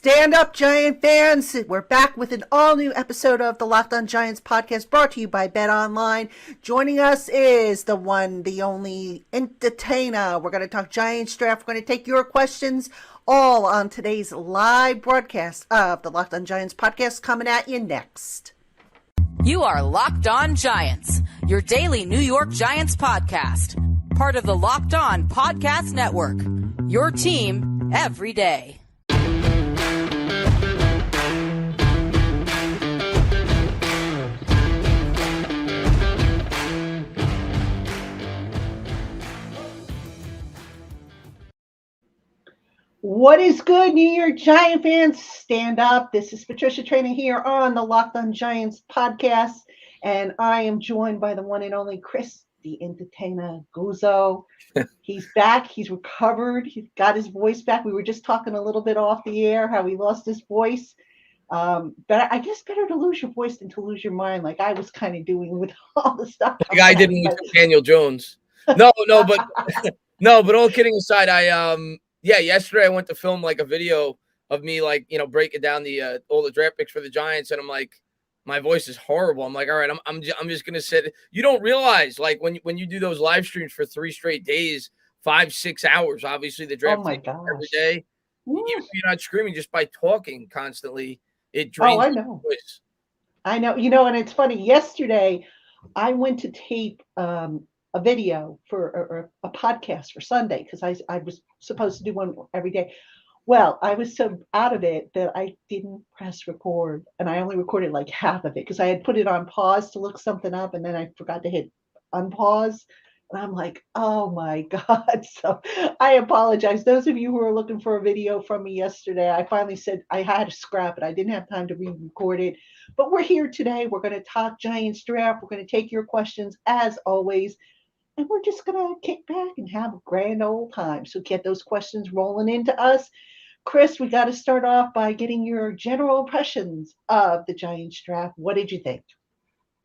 Stand up, Giant fans. We're back with an all-new episode of the LockedOn Giants podcast brought to you by BetOnline. Joining us is the one, the only DaEntertainah. We're going to talk Giants draft. We're going to take your questions all on today's live broadcast of the LockedOn Giants podcast coming at you next. You are Locked On Giants, your daily New York Giants podcast. Part of the Locked On Podcast Network, your team every day. What is good, New York Giant fans? Stand up. This is Patricia Traina here on the LockedOn Giants podcast, and I am joined by the one and only Chris, DaEntertainah Guzzo. He's back. He's recovered. He's got his voice back. We were just talking a little bit off the air how he lost his voice. But I guess better to lose your voice than to lose your mind, like I was kind of doing with all the stuff. The guy didn't with Daniel Jones. No, but all kidding aside, yesterday I went to film like a video of me, like, breaking down the all the draft picks for the Giants, and I'm like, my voice is horrible. I'm like, all right, I'm just gonna sit. You don't realize, like, when you do those live streams for 3 straight days, 5-6 hours, obviously the draft every day, you're not screaming just by talking constantly. It drains I your know. voice. I know, and it's funny. Yesterday, I went to tape a video for a podcast for Sunday because I was supposed to do one every day. Well, I was so out of it that I didn't press record, and I only recorded like half of it because I had put it on pause to look something up, and then I forgot to hit unpause. And I'm like, oh my God. So I apologize. Those of you who are looking for a video from me yesterday, I finally said I had to scrap it. I didn't have time to re-record it. But we're here today. We're going to talk Giants draft. We're going to take your questions as always. And we're just going to kick back and have a grand old time. So get those questions rolling into us. Chris, we got to start off by getting your general impressions of the Giants draft. What did you think?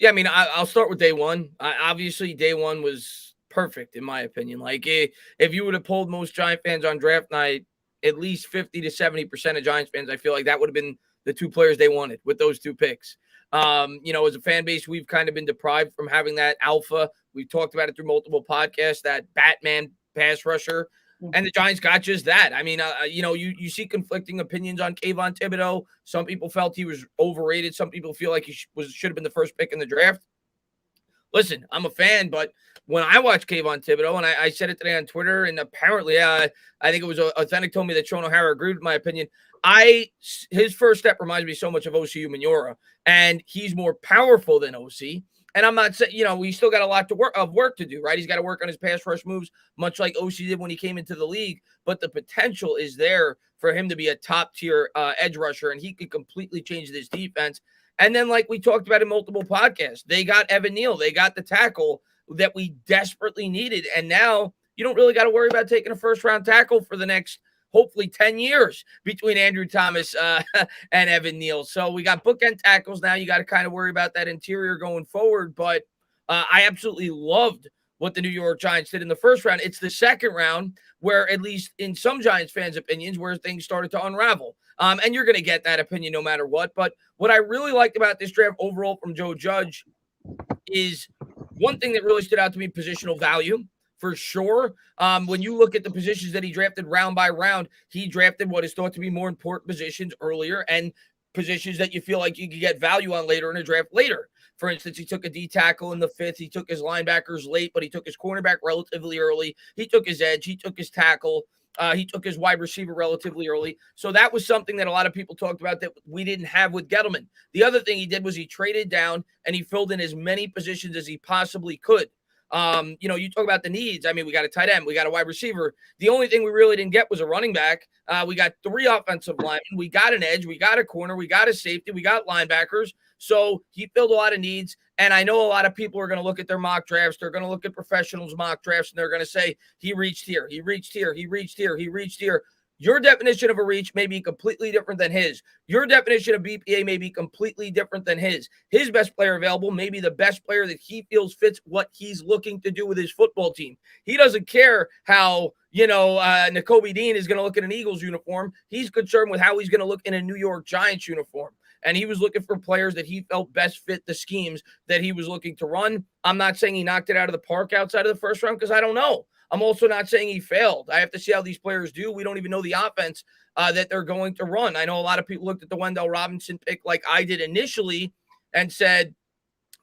Yeah, I mean, I'll start with day one. Obviously, day one was perfect, in my opinion. Like, if you would have polled most Giant fans on draft night, at least 50 to 70% of Giants fans, I feel like that would have been the 2 players they wanted with those 2 picks. As a fan base, we've kind of been deprived from having that alpha. We've talked about it through multiple podcasts, that Batman pass rusher. And the Giants got just that. I mean, you see conflicting opinions on Kayvon Thibodeau. Some people felt he was overrated. Some people feel like he should have been the first pick in the draft. Listen, I'm a fan, but when I watched Kayvon Thibodeau, and I said it today on Twitter, and apparently I think it was Authentic told me that Sean O'Hara agreed with my opinion. His first step reminds me so much of OCU Manura, and he's more powerful than OC. And I'm not saying, we still got a lot of work to do, right? He's got to work on his pass rush moves, much like OC did when he came into the league. But the potential is there for him to be a top-tier edge rusher, and he could completely change this defense. And then, like we talked about in multiple podcasts, they got Evan Neal. They got the tackle that we desperately needed. And now you don't really got to worry about taking a first-round tackle for the next, hopefully, 10 years between Andrew Thomas and Evan Neal. So we got bookend tackles now. You got to kind of worry about that interior going forward. But I absolutely loved what the New York Giants did in the first round. It's the second round where, at least in some Giants fans' opinions, where things started to unravel. And you're going to get that opinion no matter what. But what I really liked about this draft overall from Joe Judge is one thing that really stood out to me, positional value. For sure. When you look at the positions that he drafted round by round, he drafted what is thought to be more important positions earlier and positions that you feel like you could get value on later in a draft later. For instance, he took a D tackle in the 5th. He took his linebackers late, but he took his cornerback relatively early. He took his edge. He took his tackle. He took his wide receiver relatively early. So that was something that a lot of people talked about that we didn't have with Gettleman. The other thing he did was he traded down and he filled in as many positions as he possibly could. You talk about the needs. I mean, we got a tight end, we got a wide receiver. The only thing we really didn't get was a running back. We got 3 offensive linemen. We got an edge. We got a corner. We got a safety. We got linebackers. So he filled a lot of needs. And I know a lot of people are going to look at their mock drafts. They're going to look at professionals' mock drafts, and they're going to say, he reached here. He reached here. He reached here. He reached here. Your definition of a reach may be completely different than his. Your definition of BPA may be completely different than his. His best player available may be the best player that he feels fits what he's looking to do with his football team. He doesn't care how, Nakobe Dean is going to look in an Eagles uniform. He's concerned with how he's going to look in a New York Giants uniform. And he was looking for players that he felt best fit the schemes that he was looking to run. I'm not saying he knocked it out of the park outside of the first round because I don't know. I'm also not saying he failed. I have to see how these players do. We don't even know the offense that they're going to run. I know a lot of people looked at the Wandel Robinson pick like I did initially and said,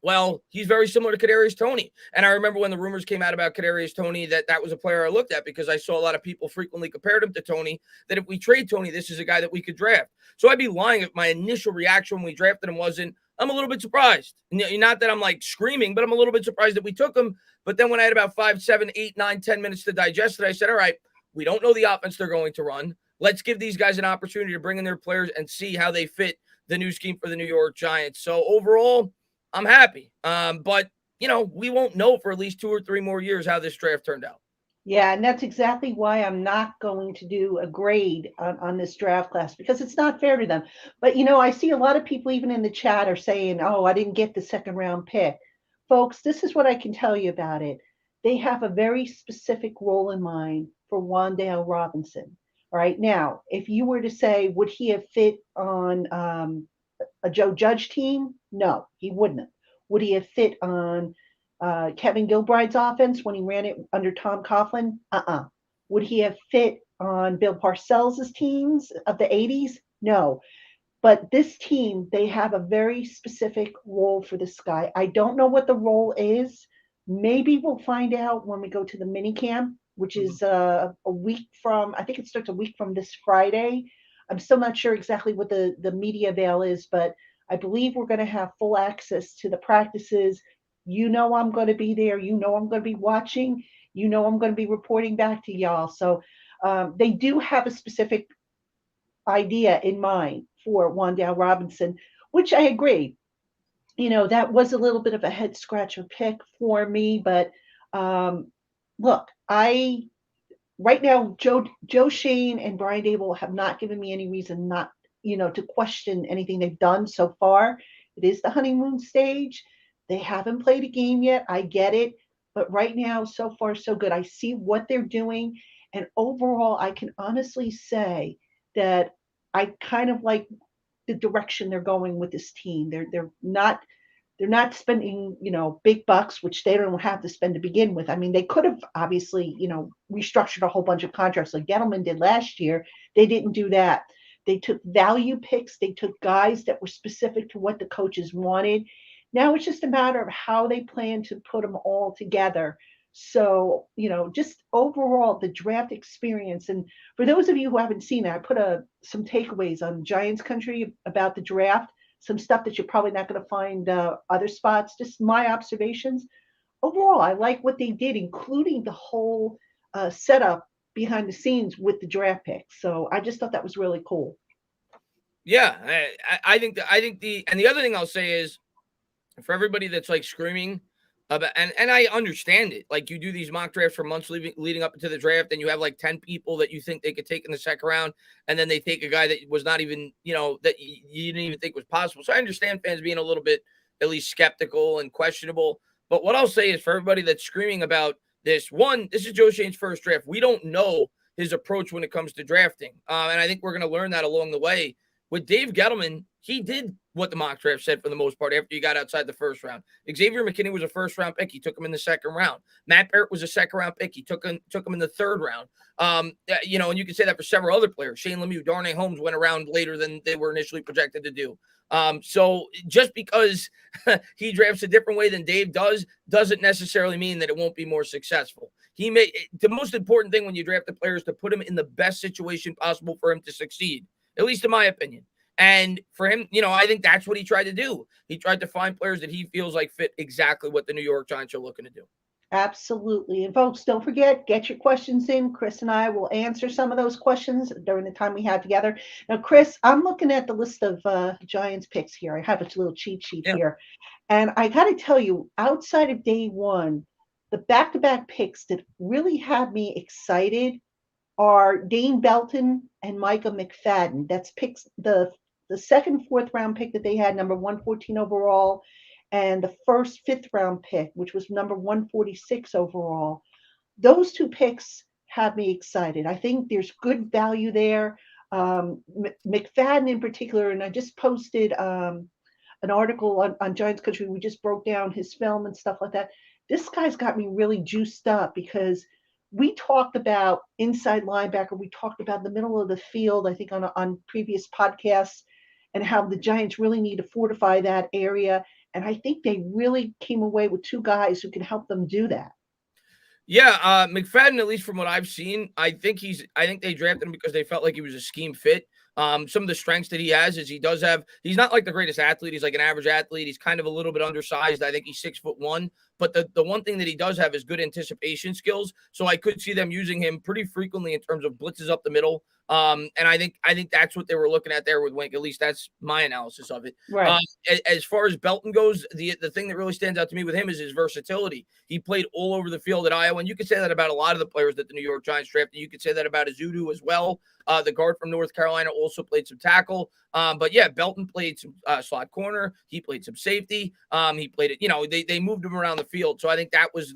well, he's very similar to Kadarius Toney. And I remember when the rumors came out about Kadarius Toney that was a player I looked at because I saw a lot of people frequently compared him to Toney, that if we trade Toney, this is a guy that we could draft. So I'd be lying if my initial reaction when we drafted him wasn't, I'm a little bit surprised. Not that I'm like screaming, but I'm a little bit surprised that we took him. But then when I had about 5, 7, 8, 9, 10 minutes to digest it, I said, all right, we don't know the offense they're going to run. Let's give these guys an opportunity to bring in their players and see how they fit the new scheme for the New York Giants. So overall, I'm happy. But, we won't know for at least 2 or 3 more years how this draft turned out. Yeah, and that's exactly why I'm not going to do a grade on this draft class because it's not fair to them. But, I see a lot of people even in the chat are saying, oh, I didn't get the second round pick. Folks, this is what I can tell you about it. They have a very specific role in mind for Wandel Robinson. All right. Now, if you were to say, would he have fit on a Joe Judge team? No, he wouldn't have. Would he have fit on Kevin Gilbride's offense when he ran it under Tom Coughlin? Would he have fit on Bill Parcells' teams of the 80s? No. But this team, they have a very specific role for this guy. I don't know what the role is. Maybe we'll find out when we go to the mini camp, which is a week from, I think it starts a week from this Friday. I'm still not sure exactly what the media veil is, but I believe we're going to have full access to the practices. I'm going to be there. I'm going to be watching. I'm going to be reporting back to y'all. So they do have a specific idea in mind for Wandel Robinson, which I agree. That was a little bit of a head scratcher pick for me. But look, right now, Joe Shane and Brian Dable have not given me any reason not, to question anything they've done so far. It is the honeymoon stage. They haven't played a game yet. I get it. But right now, so far, so good. I see what they're doing. And overall, I can honestly say that I kind of like the direction they're going with this team. They're not spending, big bucks, which they don't have to spend to begin with. I mean, they could have obviously, restructured a whole bunch of contracts like Gettleman did last year. They didn't do that. They took value picks. They took guys that were specific to what the coaches wanted. Now it's just a matter of how they plan to put them all together. So, just overall the draft experience. And for those of you who haven't seen it, I put some takeaways on Giants Country about the draft, some stuff that you're probably not going to find other spots, just my observations. Overall, I like what they did, including the whole setup behind the scenes with the draft picks. So I just thought that was really cool. Yeah, I think the other thing I'll say is for everybody that's like screaming about, and I understand it. Like you do these mock drafts for months leading up into the draft, and you have like 10 people that you think they could take in the second round, and then they take a guy that was not even, that you didn't even think was possible. So I understand fans being a little bit at least skeptical and questionable. But what I'll say is for everybody that's screaming about this is Joe Shane's first draft. We don't know his approach when it comes to drafting. And I think we're going to learn that along the way. With Dave Gettleman, he did what the mock draft said for the most part after you got outside the first round. Xavier McKinney was a first-round pick. He took him in the second round. Matt Barrett was a second-round pick. He took him in the third round. And you can say that for several other players. Shane Lemieux, Darnay Holmes went around later than they were initially projected to do. So just because he drafts a different way than Dave does, doesn't necessarily mean that it won't be more successful. The most important thing when you draft a player is to put him in the best situation possible for him to succeed, at least in my opinion. And for him, I think that's what he tried to do. He tried to find players that he feels like fit exactly what the New York Giants are looking to do. Absolutely. And folks, don't forget, get your questions in. Chris and I will answer some of those questions during the time we have together. Now, Chris, I'm looking at the list of Giants picks here. I have a little cheat sheet here. And I got to tell you, outside of day one, the back-to-back picks that really had me excited are Dane Belton and Micah McFadden. That's picks the second, fourth round pick that they had, number 114 overall, and the first fifth round pick, which was number 146 overall. Those two picks have me excited. I think there's good value there. McFadden in particular, and I just posted an article on Giants Country. We just broke down his film and stuff like that. This guy's got me really juiced up because we talked about inside linebacker. We talked about the middle of the field, I think, on previous podcasts, and how the Giants really need to fortify that area. And I think they really came away with two guys who can help them do that. Yeah, McFadden, at least from what I've seen, I think they drafted him because they felt like he was a scheme fit. Some of the strengths that he has is he's not like the greatest athlete. He's like an average athlete. He's kind of a little bit undersized. I think he's 6'1", but the one thing that he does have is good anticipation skills. So I could see them using him pretty frequently in terms of blitzes up the middle. And I think that's what they were looking at there with Wink. At least that's my analysis of it. Right. As far as Belton goes, the thing that really stands out to me with him is his versatility. He played all over the field at Iowa, and you could say that about a lot of the players that the New York Giants drafted. You could say that about Azudu as well. The guard from North Carolina also played some tackle. But yeah, Belton played some slot corner. He played some safety. He played it. They moved him around the field. So I think that was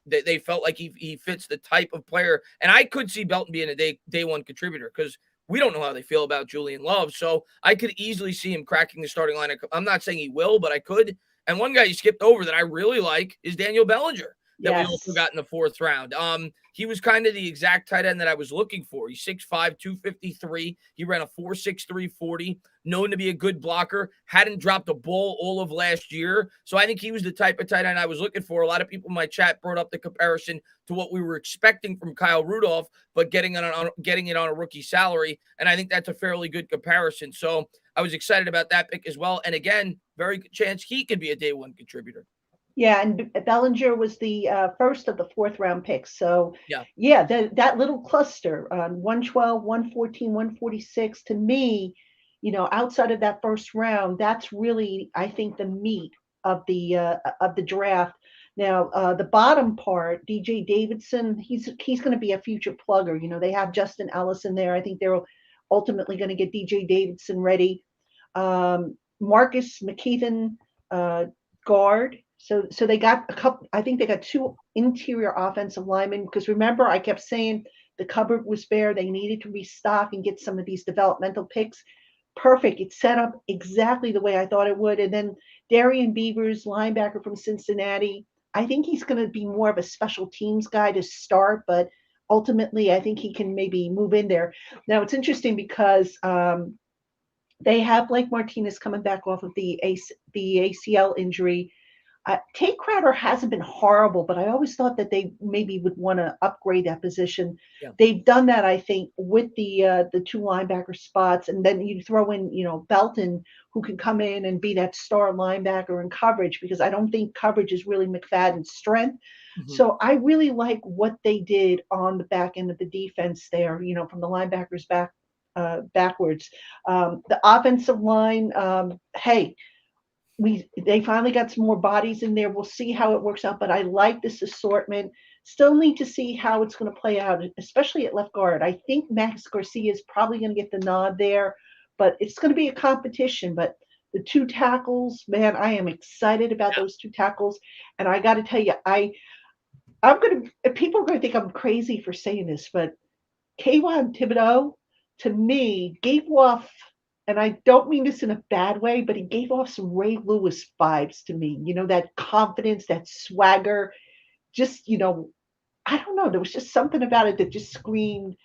they felt like he fits the type of player. And I could see Belton being a day one contributor because we don't know how they feel about Julian Love. So I could easily see him cracking the starting lineup. I'm not saying he will, but I could. And one guy you skipped over that I really like is Daniel Bellinger. That we also got in the fourth round. He was kind of the exact tight end that I was looking for. He's 6'5", 253. He ran a 4.63 40, known to be a good blocker, hadn't dropped a ball all of last year. So I think he was the type of tight end I was looking for. A lot of people in my chat brought up the comparison to what we were expecting from Kyle Rudolph, but getting it on a rookie salary. And I think that's a fairly good comparison. So I was excited about that pick as well. And again, very good chance he could be a day one contributor. Yeah, and Bellinger was the first of the fourth round picks. So, that little cluster on 112, 114, 146, to me, outside of that first round, that's really, I think, the meat of the draft. Now, the bottom part, DJ Davidson, he's going to be a future plugger. They have Justin Ellis in there. I think they're ultimately going to get DJ Davidson ready. Marcus McKeithen, guard. So they got a couple. I think they got two interior offensive linemen because remember I kept saying the cupboard was bare. They needed to restock and get some of these developmental picks. Perfect. It's set up exactly the way I thought it would. And then Darian Beavers, linebacker from Cincinnati. I think he's going to be more of a special teams guy to start, but ultimately I think he can maybe move in there. Now it's interesting because they have Blake Martinez coming back off of the ACL injury. Tate Crowder hasn't been horrible, but I always thought that they maybe would want to upgrade that position. Yeah. They've done that, I think, with the two linebacker spots, and then you throw in, Belton, who can come in and be that star linebacker in coverage, because I don't think coverage is really McFadden's strength. Mm-hmm. So I really like what they did on the back end of the defense there, from the linebackers backwards. The offensive line, they finally got some more bodies in there. We'll see how it works out, but I like this assortment. Still need to see how it's going to play out, especially at left guard. I think Max Garcia is probably going to get the nod there, but it's going to be a competition. But the two tackles, man, I am excited about those two tackles. And I got to tell you, people are going to think I'm crazy for saying this, but Kayvon Thibodeau, to me, gave off, and I don't mean this in a bad way, but he gave off some Ray Lewis vibes to me. That confidence, that swagger, just, I don't know. There was just something about it that just screamed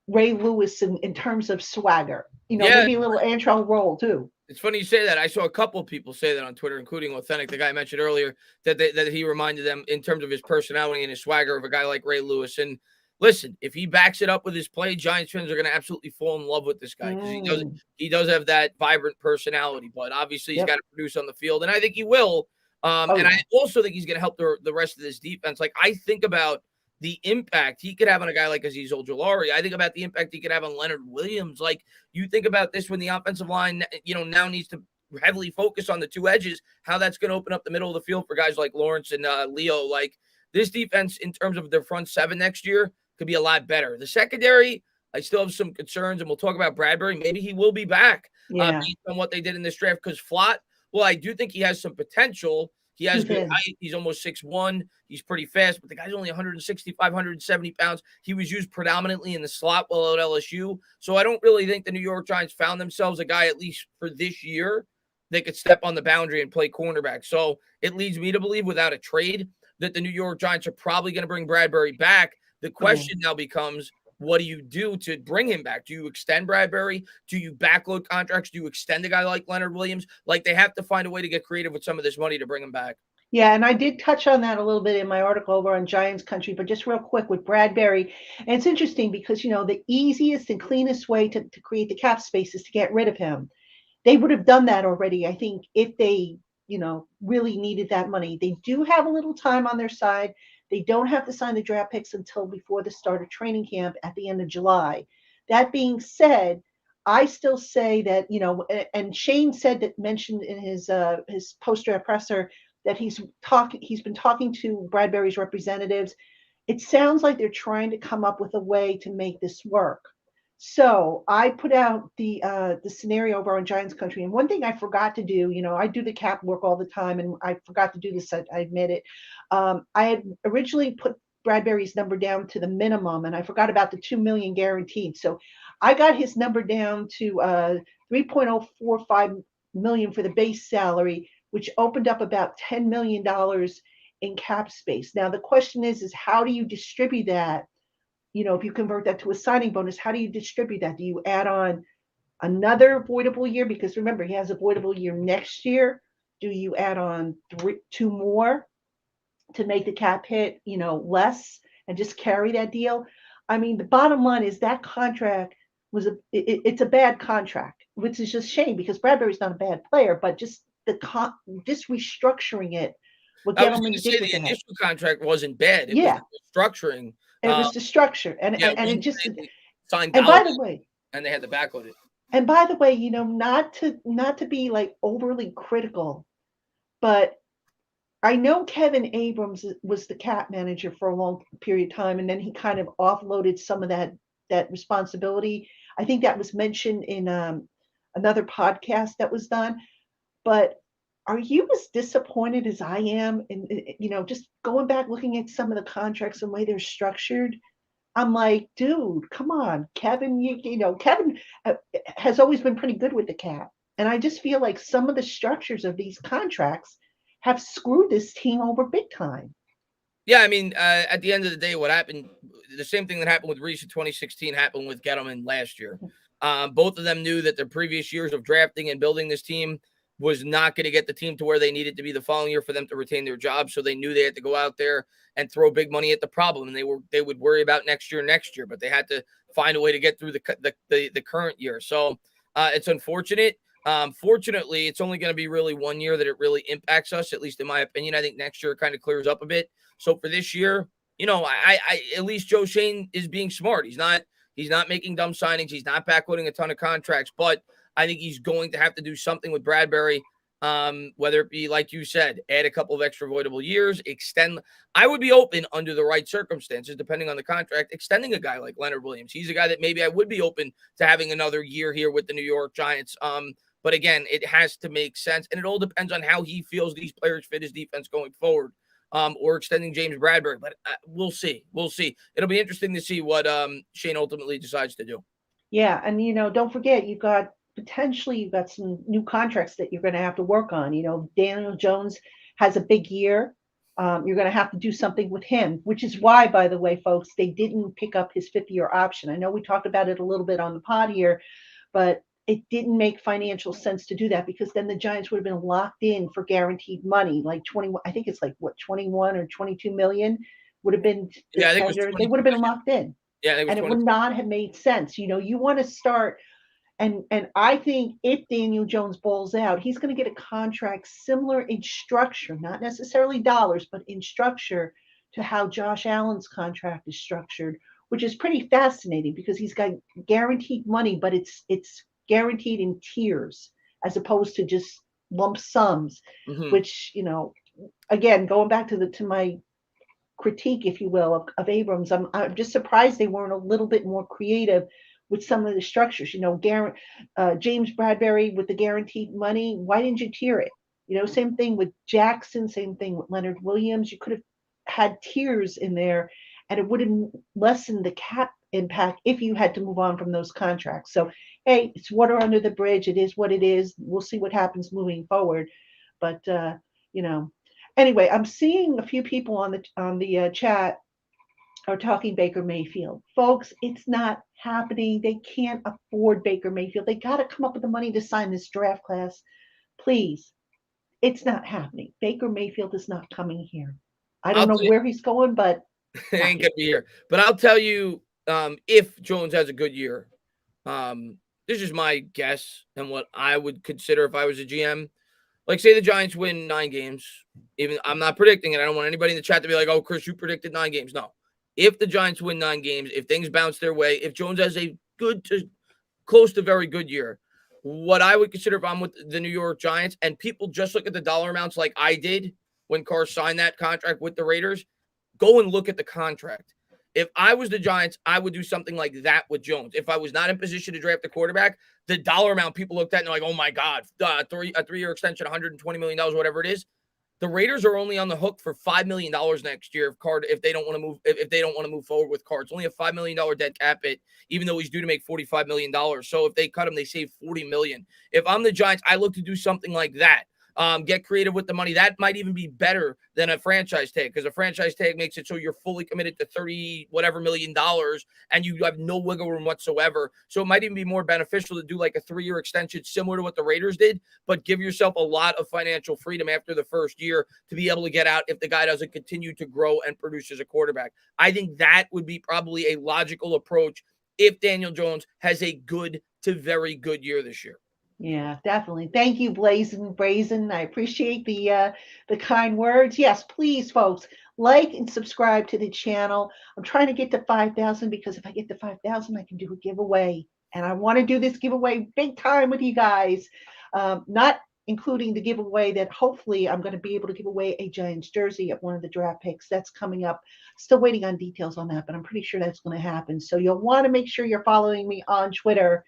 Ray Lewis in terms of swagger. Maybe a little Antrell Roll too. It's funny you say that. I saw a couple of people say that on Twitter, including Authentic, the guy I mentioned earlier, that he reminded them in terms of his personality and his swagger of a guy like Ray Lewis. And listen, if he backs it up with his play, Giants fans are going to absolutely fall in love with this guy because he does have that vibrant personality. But obviously, he's got to produce on the field, and I think he will. And I also think he's going to help the rest of this defense. Like, I think about the impact he could have on a guy like Azeez Ojulari. I think about the impact he could have on Leonard Williams. Like, you think about this when the offensive line, now needs to heavily focus on the two edges, how that's going to open up the middle of the field for guys like Lawrence and Leo. Like, this defense, in terms of their front seven next year, could be a lot better. The secondary, I still have some concerns, and we'll talk about Bradberry. Maybe he will be back based on what they did in this draft. Because Flott, well, I do think he has some potential. He has good height. He's almost 6'1". He's pretty fast, but the guy's only 165, 170 pounds. He was used predominantly in the slot while at LSU. So I don't really think the New York Giants found themselves a guy, at least for this year, that could step on the boundary and play cornerback. So it leads me to believe, without a trade, that the New York Giants are probably going to bring Bradberry back. The question now becomes, what do you do to bring him back? Do you extend Bradberry? Do you backload contracts? Do you extend a guy like Leonard Williams? Like, they have to find a way to get creative with some of this money to bring him back. Yeah, and I did touch on that a little bit in my article over on Giants Country, but just real quick with Bradberry. And it's interesting because, the easiest and cleanest way to create the cap space is to get rid of him. They would have done that already, I think, if they, really needed that money. They do have a little time on their side. They don't have to sign the draft picks until before the start of training camp at the end of July. That being said, I still say that, and Shane mentioned in his post-draft presser that he's been talking to Bradberry's representatives. It sounds like they're trying to come up with a way to make this work. So I put out the scenario over on Giants Country. And one thing I forgot to do, I do the cap work all the time, and I forgot to do this. I admit it. I had originally put Bradberry's number down to the minimum, and I forgot about the $2 million guaranteed. So I got his number down to $3.045 million for the base salary, which opened up about $10 million in cap space. Now the question is how do you distribute that? If you convert that to a signing bonus, how do you distribute that? Do you add on another voidable year? Because remember, he has a voidable year next year. Do you add on 2 more to make the cap hit, less, and just carry that deal? I mean, the bottom line is that contract it's a bad contract, which is just shame because Bradberry's not a bad player, but just just restructuring it. I was going to say the initial contract wasn't bad. It was the structuring. It was the structure, and it just signed. And by the way, and they had to backload it. And by the way, not to be like overly critical, but I know Kevin Abrams was the cap manager for a long period of time, and then he kind of offloaded some of that responsibility. I think that was mentioned in another podcast that was done. But are you as disappointed as I am in, just going back, looking at some of the contracts and the way they're structured? I'm like, dude, come on, Kevin, Kevin has always been pretty good with the cap. And I just feel like some of the structures of these contracts have screwed this team over big time. Yeah, I mean, at the end of the day, what happened, the same thing that happened with Reese in 2016 happened with Gettleman last year. Both of them knew that their previous years of drafting and building this team was not going to get the team to where they needed to be the following year for them to retain their job. So they knew they had to go out there and throw big money at the problem. And they would worry about next year, but they had to find a way to get through the current year. So it's unfortunate. Fortunately, it's only going to be really 1 year that it really impacts us, at least in my opinion. I think next year it kind of clears up a bit. So for this year, I at least Joe Shane is being smart. He's not making dumb signings. He's not backloading a ton of contracts, but I think he's going to have to do something with Bradberry, whether it be, like you said, add a couple of extra voidable years, extend. I would be open under the right circumstances, depending on the contract, extending a guy like Leonard Williams. He's a guy that maybe I would be open to having another year here with the New York Giants. But again, it has to make sense, and it all depends on how he feels these players fit his defense going forward, or extending James Bradberry. But we'll see. It'll be interesting to see what Shane ultimately decides to do. Yeah, and don't forget, you've got some new contracts that you're going to have to work on. Daniel Jones has a big year. You're going to have to do something with him, which is why, by the way, folks, they didn't pick up his 5th-year option. I know we talked about it a little bit on the pod here, but it didn't make financial sense to do that because then the Giants would have been locked in for guaranteed money, like 21. I think it's like 21 or 22 million would have been. Yeah, I think they would have been locked in. Yeah, and it would not have made sense. You want to start. And I think if Daniel Jones balls out, he's going to get a contract similar in structure, not necessarily dollars, but in structure to how Josh Allen's contract is structured, which is pretty fascinating because he's got guaranteed money, but it's guaranteed in tiers as opposed to just lump sums, which, again, going back to my critique, if you will, of Abrams. I'm just surprised they weren't a little bit more creative with some of the structures. James Bradberry with the guaranteed money. Why didn't you tier it? Same thing with Jackson. Same thing with Leonard Williams. You could have had tiers in there, and it would have lessened the cap impact if you had to move on from those contracts. So, hey, it's water under the bridge. It is what it is. We'll see what happens moving forward. But anyway, I'm seeing a few people on the chat are talking Baker Mayfield. Folks, it's not happening. They can't afford Baker Mayfield. They got to come up with the money to sign this draft class. Please, it's not happening. Baker Mayfield is not coming here. I don't know where he's going, but it ain't gonna be here. But I'll tell you, if Jones has a good year, this is my guess and what I would consider if I was a GM. Like, say the Giants win 9 games. Even I'm not predicting it. I don't want anybody in the chat to be like, "Oh, Chris, you predicted 9 games." No. If the Giants win 9 games, if things bounce their way, if Jones has a good to close to very good year, what I would consider if I'm with the New York Giants, and people just look at the dollar amounts like I did when Carr signed that contract with the Raiders, go and look at the contract. If I was the Giants, I would do something like that with Jones. If I was not in position to draft a quarterback, the dollar amount people looked at and they're like, "Oh my God, a 3-year extension, $120 million, whatever it is." The Raiders are only on the hook for $5 million next year if they don't want to move. If they don't want to move forward with Carr, it's only a $5 million dead cap hit, even though he's due to make $45 million. So if they cut him, they save $40 million. If I'm the Giants, I look to do something like that. Get creative with the money. That might even be better than a franchise tag, because a franchise tag makes it so you're fully committed to $30 whatever million and you have no wiggle room whatsoever. So it might even be more beneficial to do like a 3-year extension similar to what the Raiders did, but give yourself a lot of financial freedom after the first year to be able to get out if the guy doesn't continue to grow and produce as a quarterback. I think that would be probably a logical approach if Daniel Jones has a good to very good year this year. Yeah, definitely. Thank you, Brazen. I appreciate the kind words. Yes, please, folks, like and subscribe to the channel. I'm trying to get to 5,000 because if I get to 5,000, I can do a giveaway. And I want to do this giveaway big time with you guys, not including the giveaway that hopefully I'm going to be able to give away a Giants jersey at one of the draft picks. That's coming up. Still waiting on details on that, but I'm pretty sure that's going to happen. So you'll want to make sure you're following me on Twitter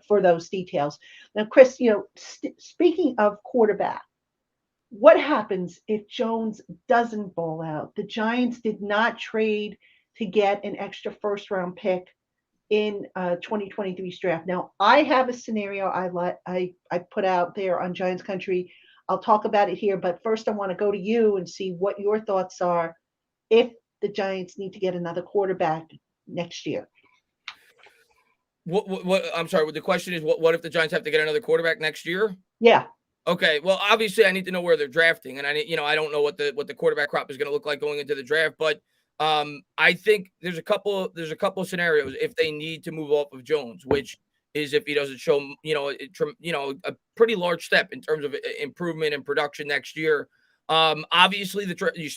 for those details. Now, Chris, speaking of quarterback, what happens if Jones doesn't ball out? The Giants did not trade to get an extra first-round pick in 2023's draft. Now, I have a scenario I put out there on Giants Country. I'll talk about it here, but first I want to go to you and see what your thoughts are if the Giants need to get another quarterback next year. What I'm sorry. The question is, what if the Giants have to get another quarterback next year? Yeah. Okay. Well, obviously, I need to know where they're drafting, and I don't know what the quarterback crop is going to look like going into the draft. But I think there's a couple of scenarios if they need to move off of Jones, which is if he doesn't show a pretty large step in terms of improvement and production next year. Obviously,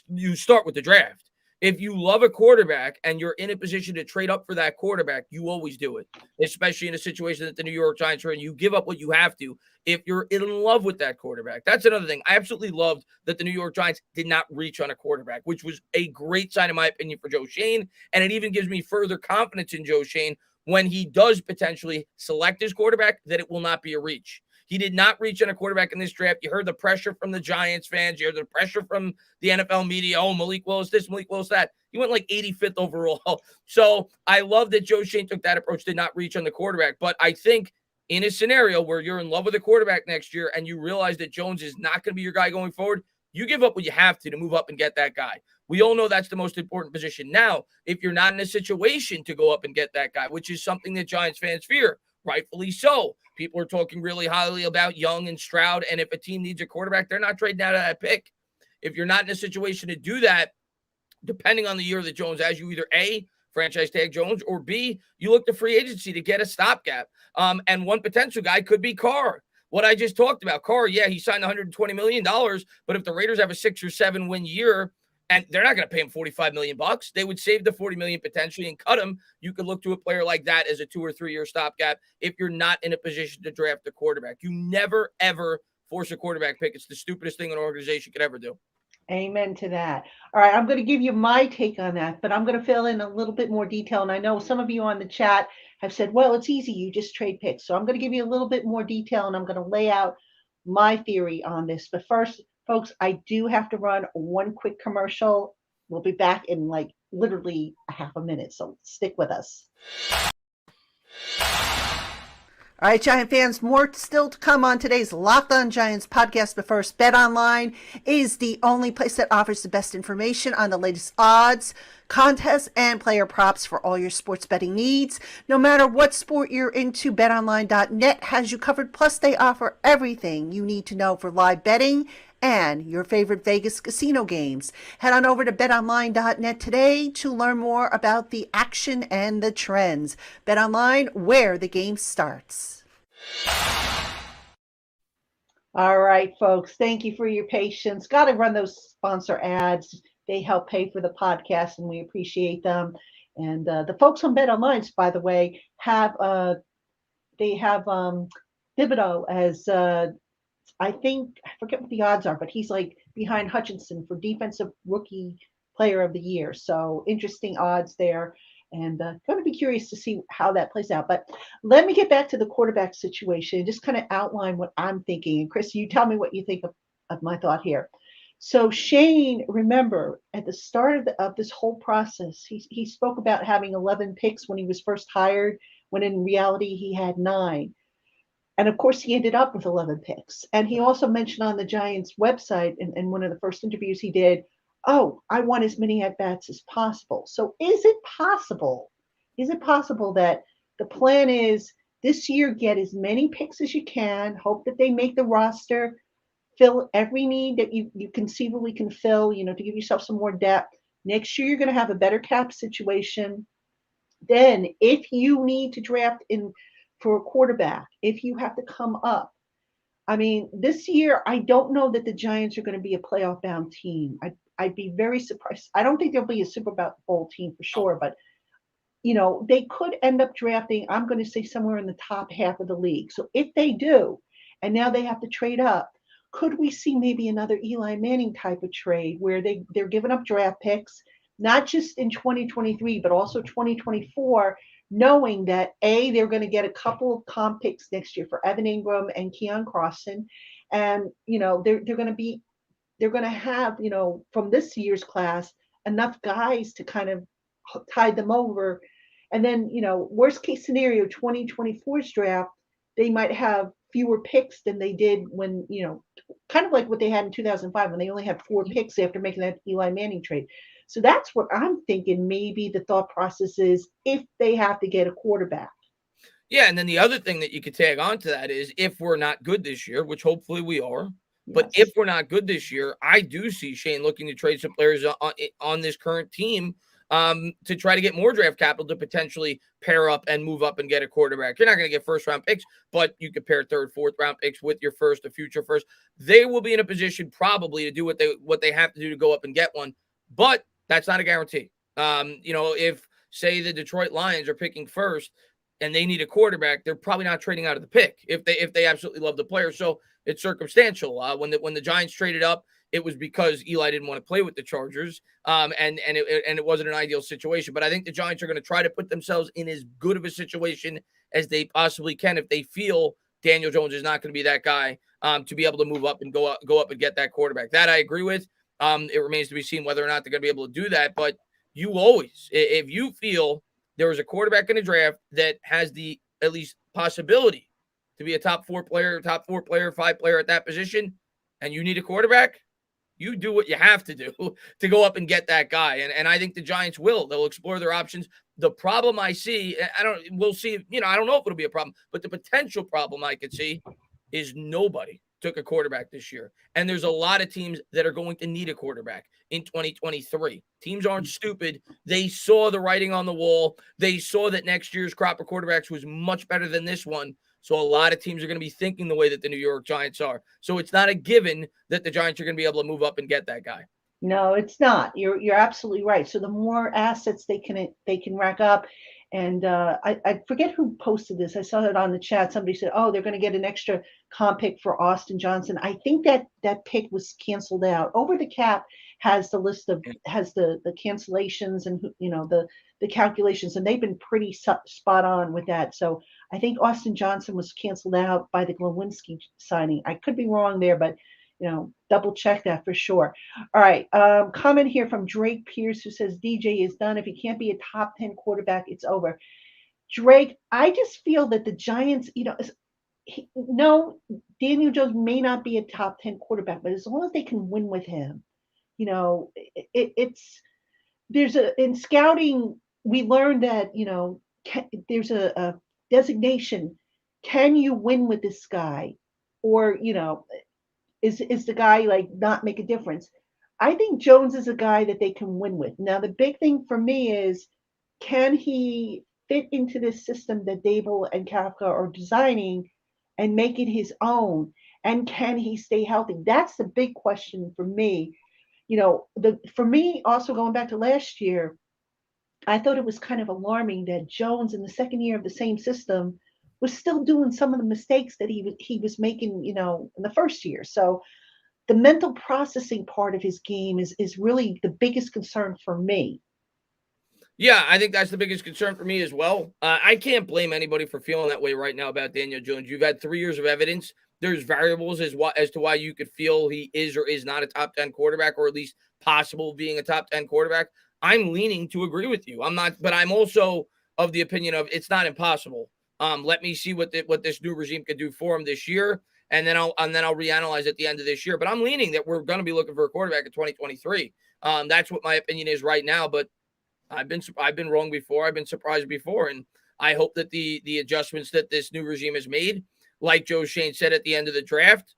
you start with the draft. If you love a quarterback and you're in a position to trade up for that quarterback, you always do it, especially in a situation that the New York Giants are in. You give up what you have to if you're in love with that quarterback. That's another thing. I absolutely loved that the New York Giants did not reach on a quarterback, which was a great sign, in my opinion, for Joe Schoen. And it even gives me further confidence in Joe Schoen when he does potentially select his quarterback, that it will not be a reach. He did not reach on a quarterback in this draft. You heard the pressure from the Giants fans. You heard the pressure from the NFL media. Oh, Malik Willis this, Malik Willis that. He went like 85th overall. So I love that Joe Schoen took that approach, did not reach on the quarterback. But I think in a scenario where you're in love with a quarterback next year and you realize that Jones is not going to be your guy going forward, you give up what you have to move up and get that guy. We all know that's the most important position. Now, if you're not in a situation to go up and get that guy, which is something that Giants fans fear, rightfully so. People are talking really highly about Young and Stroud, and if a team needs a quarterback, they're not trading out of that pick. If you're not in a situation to do that, depending on the year that Jones has, you either A, franchise tag Jones, or B, you look to free agency to get a stopgap. And one potential guy could be Carr. What I just talked about, Carr, yeah, he signed $120 million, but if the Raiders have a 6 or 7 win year, and they're not going to pay him $45 million, they would save the $40 million potentially and cut him. You could look to a player like that as a 2 or 3 year stopgap if you're not in a position to draft a quarterback. You never, ever force a quarterback pick. It's the stupidest thing an organization could ever do. Amen to that. All right, I'm going to give you my take on that, but I'm going to fill in a little bit more detail. And I know some of you on the chat have said, well, it's easy. You just trade picks. So I'm going to give you a little bit more detail and I'm going to lay out my theory on this. But first, folks, I do have to run one quick commercial. We'll be back in like literally a half a minute. So stick with us. All right, Giant fans, more still to come on today's LockedOn Giants podcast. But first, BetOnline is the only place that offers the best information on the latest odds, contests, and player props for all your sports betting needs. No matter what sport you're into, BetOnline.net has you covered. Plus, they offer everything you need to know for live betting and your favorite Vegas casino games. Head on over to betonline.net today to learn more about the action and the trends. BetOnline, where the game starts. All right, folks, thank you for your patience. Got to run those sponsor ads. They help pay for the podcast, and we appreciate them. And the folks on BetOnline, by the way, have Thibodeau as I forget what the odds are, but he's like behind Hutchinson for defensive rookie player of the year. So interesting odds there, and going to be curious to see how that plays out. But let me get back to the quarterback situation and just kind of outline what I'm thinking. And Chris, you tell me what you think of my thought here. So Shane, remember at the start of this whole process, he spoke about having 11 picks when he was first hired, when in reality he had 9. And of course, he ended up with 11 picks. And he also mentioned on the Giants website in one of the first interviews he did, oh, I want as many at-bats as possible. So is it possible that the plan is this year, get as many picks as you can, hope that they make the roster, fill every need that you conceivably can fill, to give yourself some more depth. Next year, you're going to have a better cap situation. Then if you need to draft in for a quarterback, if you have to come up. I mean, this year, I don't know that the Giants are going to be a playoff bound team. I'd be very surprised. I don't think they'll be a Super Bowl team for sure, but they could end up drafting, I'm going to say somewhere in the top half of the league. So if they do, and now they have to trade up, could we see maybe another Eli Manning type of trade where they're giving up draft picks, not just in 2023, but also 2024, knowing that they're going to get a couple of comp picks next year for Evan Ingram and Keon Crossan, and they're going to have from this year's class enough guys to kind of tide them over, and then worst case scenario 2024's draft, they might have fewer picks than they did when kind of like what they had in 2005 when they only had 4 picks after making that Eli Manning trade. So that's what I'm thinking. Maybe the thought process is if they have to get a quarterback. Yeah, and then the other thing that you could tag on to that is if we're not good this year, which hopefully we are, but if we're not good this year, I do see Shane looking to trade some players on this current team to try to get more draft capital to potentially pair up and move up and get a quarterback. You're not going to get first-round picks, but you could pair third, fourth-round picks with your first, a future first. They will be in a position probably to do what they have to do to go up and get one, but that's not a guarantee. If, say, the Detroit Lions are picking first and they need a quarterback, they're probably not trading out of the pick if they absolutely love the player. So it's circumstantial. When the Giants traded up, it was because Eli didn't want to play with the Chargers, and it wasn't an ideal situation. But I think the Giants are going to try to put themselves in as good of a situation as they possibly can if they feel Daniel Jones is not going to be that guy to be able to move up and go up and get that quarterback. That I agree with. It remains to be seen whether or not they're going to be able to do that. But you always, if you feel there is a quarterback in the draft that has the at least possibility to be a top 4 player, 5 player at that position, and you need a quarterback, you do what you have to do to go up and get that guy. And I think the Giants will. They'll explore their options. The problem I see, we'll see, I don't know if it'll be a problem, but the potential problem I could see is nobody took a quarterback this year. And there's a lot of teams that are going to need a quarterback in 2023. Teams aren't stupid. They saw the writing on the wall. They saw that next year's crop of quarterbacks was much better than this one. So a lot of teams are going to be thinking the way that the New York Giants are. So it's not a given that the Giants are going to be able to move up and get that guy. No, it's not. You're absolutely right. So the more assets they can rack up. And I forget who posted this. I saw it on the chat. Somebody said, oh, they're going to get an extra comp pick for Austin Johnson. I think that pick was canceled out. Over the Cap has the list of the cancellations and the calculations, and they've been pretty spot on with that. So I think Austin Johnson was canceled out by the Glowinski signing. I could be wrong there, but double check that for sure. All right. Comment here from Drake Pierce, who says DJ is done. If he can't be a top 10 quarterback, it's over. Drake, I just feel that the Giants, no, Daniel Jones may not be a top 10 quarterback, but as long as they can win with him, in scouting, we learned that, there's a designation. Can you win with this guy? Or, is the guy like not make a difference? I think Jones is a guy that they can win with. Now, the big thing for me is, can he fit into this system that Dable and Kafka are designing and make it his own? And can he stay healthy? That's the big question for me. For me, also going back to last year, I thought it was kind of alarming that Jones in the second year of the same system was still doing some of the mistakes that he was making, in the first year. So the mental processing part of his game is really the biggest concern for me. Yeah, I think that's the biggest concern for me as well. I can't blame anybody for feeling that way right now about Daniel Jones. You've had 3 years of evidence. There's variables as to why you could feel he is or is not a top 10 quarterback, or at least possible being a top 10 quarterback. I'm leaning to agree with you. I'm not, but I'm also of the opinion of it's not impossible. Let me see what this new regime could do for him this year, and then I'll reanalyze at the end of this year. But I'm leaning that we're going to be looking for a quarterback in 2023. That's what my opinion is right now. But I've been wrong before. I've been surprised before, and I hope that the adjustments that this new regime has made, like Joe Shane said at the end of the draft,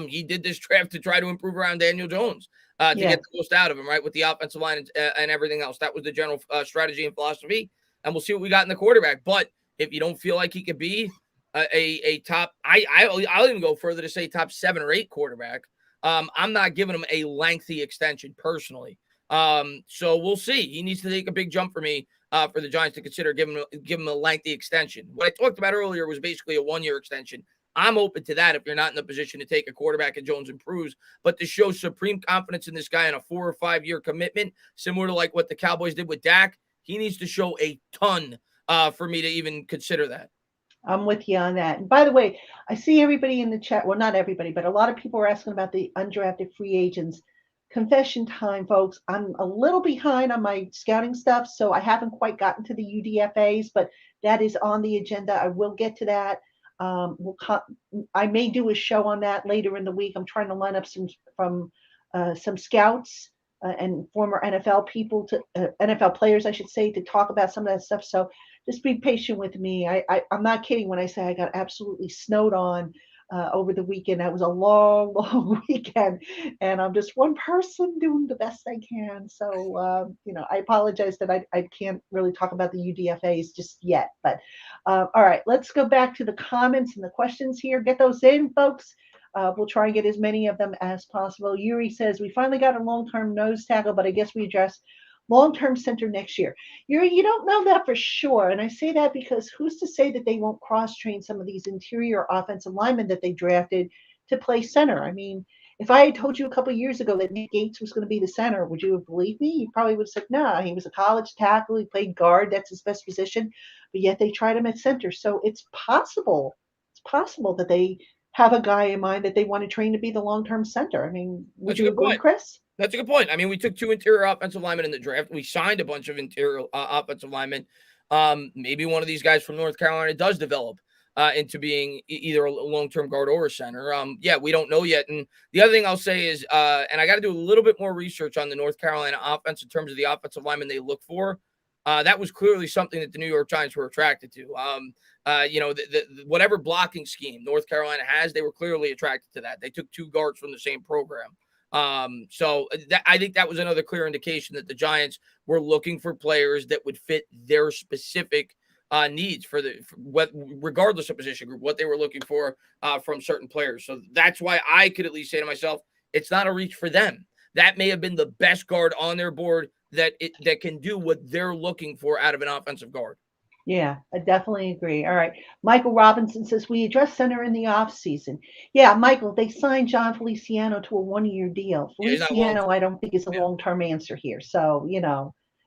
he did this draft to try to improve around Daniel Jones, to get the most out of him, right, with the offensive line and everything else. That was the general strategy and philosophy, and we'll see what we got in the quarterback. But if you don't feel like he could be a top, I'll even go further to say top 7 or 8 quarterback. I'm not giving him a lengthy extension personally. So we'll see. He needs to take a big jump for me, for the Giants to consider giving him a lengthy extension. What I talked about earlier was basically a 1-year extension. I'm open to that if you're not in the position to take a quarterback and Jones improves, but to show supreme confidence in this guy in a 4 or 5 year commitment, similar to like what the Cowboys did with Dak, he needs to show a ton for me to even consider that. I'm with you on that. And by the way, I see everybody in the chat. Well, not everybody, but a lot of people are asking about the undrafted free agents. Confession time, folks. I'm a little behind on my scouting stuff, so I haven't quite gotten to the UDFAs, but that is on the agenda. I will get to that. I may do a show on that later in the week. I'm trying to line up some scouts and former NFL people, NFL players, I should say, to talk about some of that stuff. So just be patient with me. I'm not kidding when I say I got absolutely snowed on over the weekend. That was a long, long weekend, and I'm just one person doing the best I can. So, I apologize that I can't really talk about the UDFAs just yet. But all right, let's go back to the comments and the questions here. Get those in, folks. We'll try and get as many of them as possible. Yuri says, we finally got a long-term nose tackle, but I guess we address long-term center next year. You don't know that for sure. And I say that because who's to say that they won't cross-train some of these interior offensive linemen that they drafted to play center? I mean, if I had told you a couple of years ago that Nick Gates was going to be the center, would you have believed me? You probably would have said, no, he was a college tackle. He played guard. That's his best position. But yet they tried him at center. So it's possible. It's possible that they have a guy in mind that they want to train to be the long-term center. I mean, would you agree, Chris? That's a good point. I mean, we took 2 interior offensive linemen in the draft. We signed a bunch of interior offensive linemen. Maybe one of these guys from North Carolina does develop into being either a long-term guard or a center. We don't know yet. And the other thing I'll say is, and I got to do a little bit more research on the North Carolina offense in terms of the offensive linemen they look for. That was clearly something that the New York Giants were attracted to. Whatever blocking scheme North Carolina has, they were clearly attracted to that. They took 2 guards from the same program. I think that was another clear indication that the Giants were looking for players that would fit their specific needs regardless of position group, what they were looking for from certain players. So that's why I could at least say to myself, it's not a reach for them. That may have been the best guard on their board that can do what they're looking for out of an offensive guard. Yeah, I definitely agree. All right. Michael Robinson says we address center in the off season. Yeah, Michael, they signed John Feliciano to a 1 year deal. Yeah, he's not long Feliciano, term. I don't think is a Yeah. long-term answer here. So,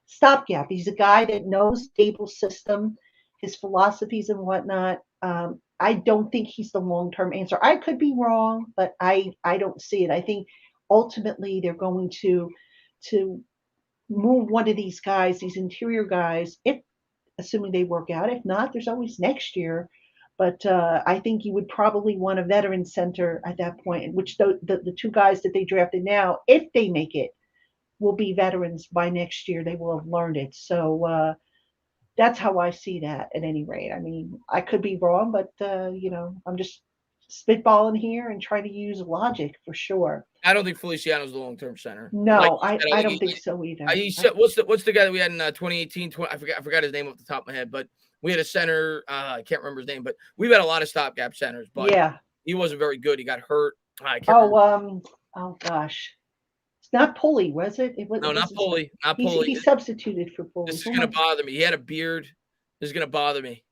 stopgap. He's a guy that knows Gable's system, his philosophies and whatnot. I don't think he's the long-term answer. I could be wrong, but I don't see it. I think ultimately they're going to move one of these guys, these interior guys, if assuming they work out. If not, there's always next year. But I think you would probably want a veteran center at that point, which the two guys that they drafted now, if they make it, will be veterans by next year. They will have learned it. So that's how I see that at any rate. I mean, I could be wrong, but, I'm just spitballing here and trying to use logic for sure. I don't think Feliciano's the long term center. Like No, you said, I don't think so either. he said, what's the guy that we had in 2018? I forgot his name off the top of my head, but we had a center. I can't remember his name, but we've had a lot of stopgap centers. But Yeah. he wasn't very good. He got hurt. I can't remember. Oh gosh. It's not Pulley, was it? No, not Pulley. Not Pulley. He substituted for Pulley. This is gonna bother me. He had a beard. This is gonna bother me.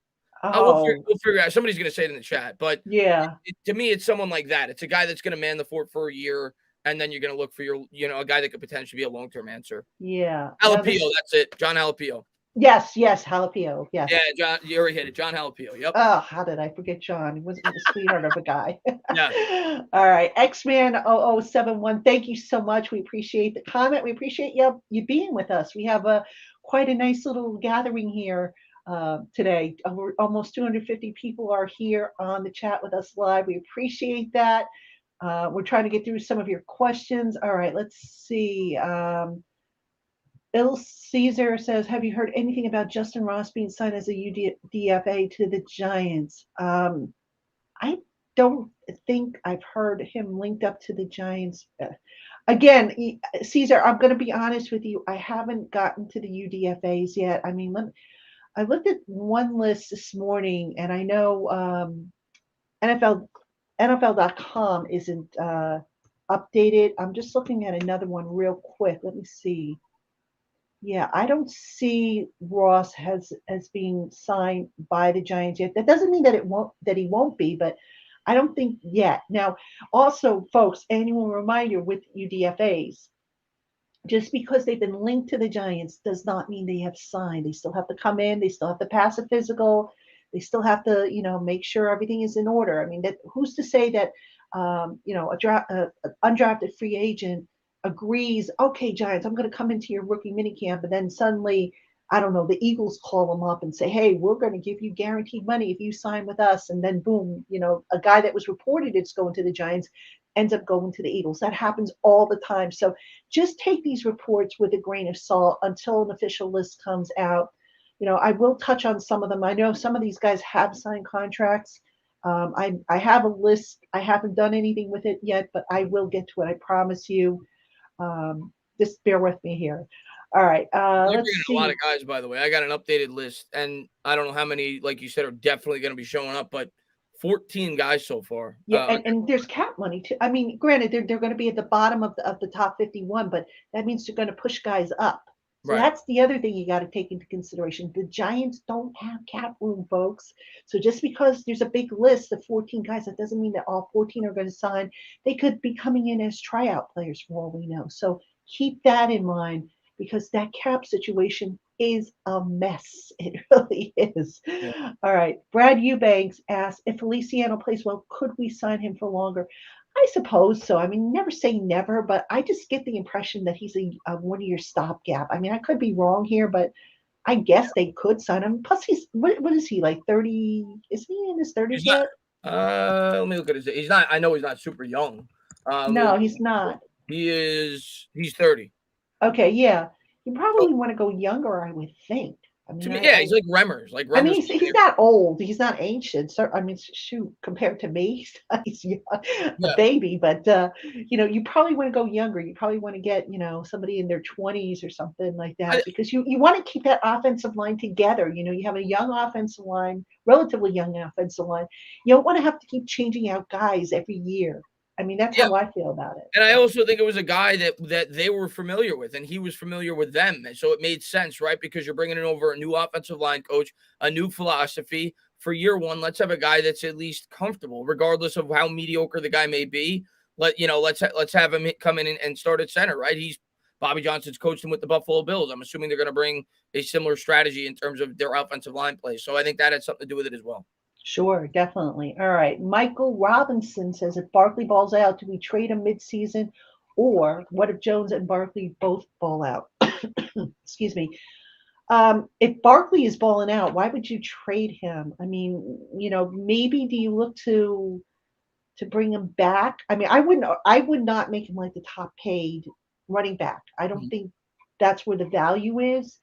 Oh, We'll figure out. Somebody's gonna say it in the chat, but yeah. To me, it's someone like that. It's a guy that's gonna man the fort for a year, and then you're gonna look for a guy that could potentially be a long term answer. Yeah. Jalapeno, that's it. John Jalapeno. Yes, Jalapeno. Yes. Yeah, John, you already hit it. John Jalapeno. Yep. Oh, how did I forget John? He wasn't a sweetheart of a guy. Yeah. All right. X-Man 0071. Thank you so much. We appreciate the comment. We appreciate you being with us. We have quite a nice little gathering here today. Almost 250 people are here on the chat with us live. We appreciate that. We're trying to get through some of your questions. All right, let's see. Bill Caesar says, have you heard anything about Justin Ross being signed as a UDFA to the Giants? I don't think I've heard him linked up to the Giants. Again, Caesar, I'm going to be honest with you. I haven't gotten to the UDFAs yet. I mean, I looked at one list this morning, and I know NFL.com isn't updated. I'm just looking at another one real quick. Let me see. Yeah, I don't see Ross as being signed by the Giants yet. That doesn't mean that he won't be, but I don't think yet. Now, also, folks, annual reminder with UDFAs, just because they've been linked to the Giants does not mean they have signed. They still have to come in. They still have to pass a physical. They still have to, make sure everything is in order. I mean, who's to say that, an undrafted free agent agrees, okay, Giants, I'm going to come into your rookie minicamp, and then suddenly, I don't know, the Eagles call them up and say, hey, we're going to give you guaranteed money if you sign with us. And then boom, a guy that was reported it's going to the Giants ends up going to the Eagles. That happens all the time. So just take these reports with a grain of salt until an official list comes out. I will touch on some of them. I know some of these guys have signed contracts. I have a list. I haven't done anything with it yet, but I will get to it. I promise you. Just bear with me here. All right. Let's see. A lot of guys, by the way. I got an updated list, and I don't know how many, like you said, are definitely going to be showing up, but 14 guys so far. Yeah, and there's cap money too. I mean, granted, they're going to be at the bottom of the top 51, but that means they're going to push guys up. So That's the other thing you got to take into consideration. The Giants don't have cap room, folks. So just because there's a big list of 14 guys, that doesn't mean that all 14 are going to sign. They could be coming in as tryout players for all we know. So keep that in mind, because that cap situation is a mess. It really is. Yeah. All right. Brad Eubanks asks, if Feliciano plays well, could we sign him for longer? I suppose so. I mean, never say never, but I just get the impression that he's a 1 year stopgap. I mean, I could be wrong here, but I guess they could sign him. Plus, he's what is he, like 30? Is he in his 30s yet? Let me look at his. He's not. I know he's not super young. No, he's not. He's 30. Okay, yeah. You probably want to go younger, I would think. I mean, he's like Remmers. I mean, he's not old. He's not ancient. So, I mean, shoot, compared to me, he's a baby. But, you probably want to go younger. You probably want to get, somebody in their 20s or something like that, because you want to keep that offensive line together. You have a young offensive line, relatively young offensive line. You don't want to have to keep changing out guys every year. I mean, that's how I feel about it. And I also think it was a guy that they were familiar with, and he was familiar with them. And so it made sense, right? Because you're bringing in over a new offensive line coach, a new philosophy for year one. Let's have a guy that's at least comfortable, regardless of how mediocre the guy may be. Let's have him come in and start at center, right? Bobby Johnson's coached him with the Buffalo Bills. I'm assuming they're going to bring a similar strategy in terms of their offensive line play. So I think that had something to do with it as well. Sure, definitely. All right. Michael Robinson says, if Barkley balls out, do we trade him midseason? Or what if Jones and Barkley both ball out? Excuse me. If Barkley is balling out, why would you trade him? I mean, maybe do you look to bring him back? I mean, I would not make him like the top paid running back. I don't think that's where the value is.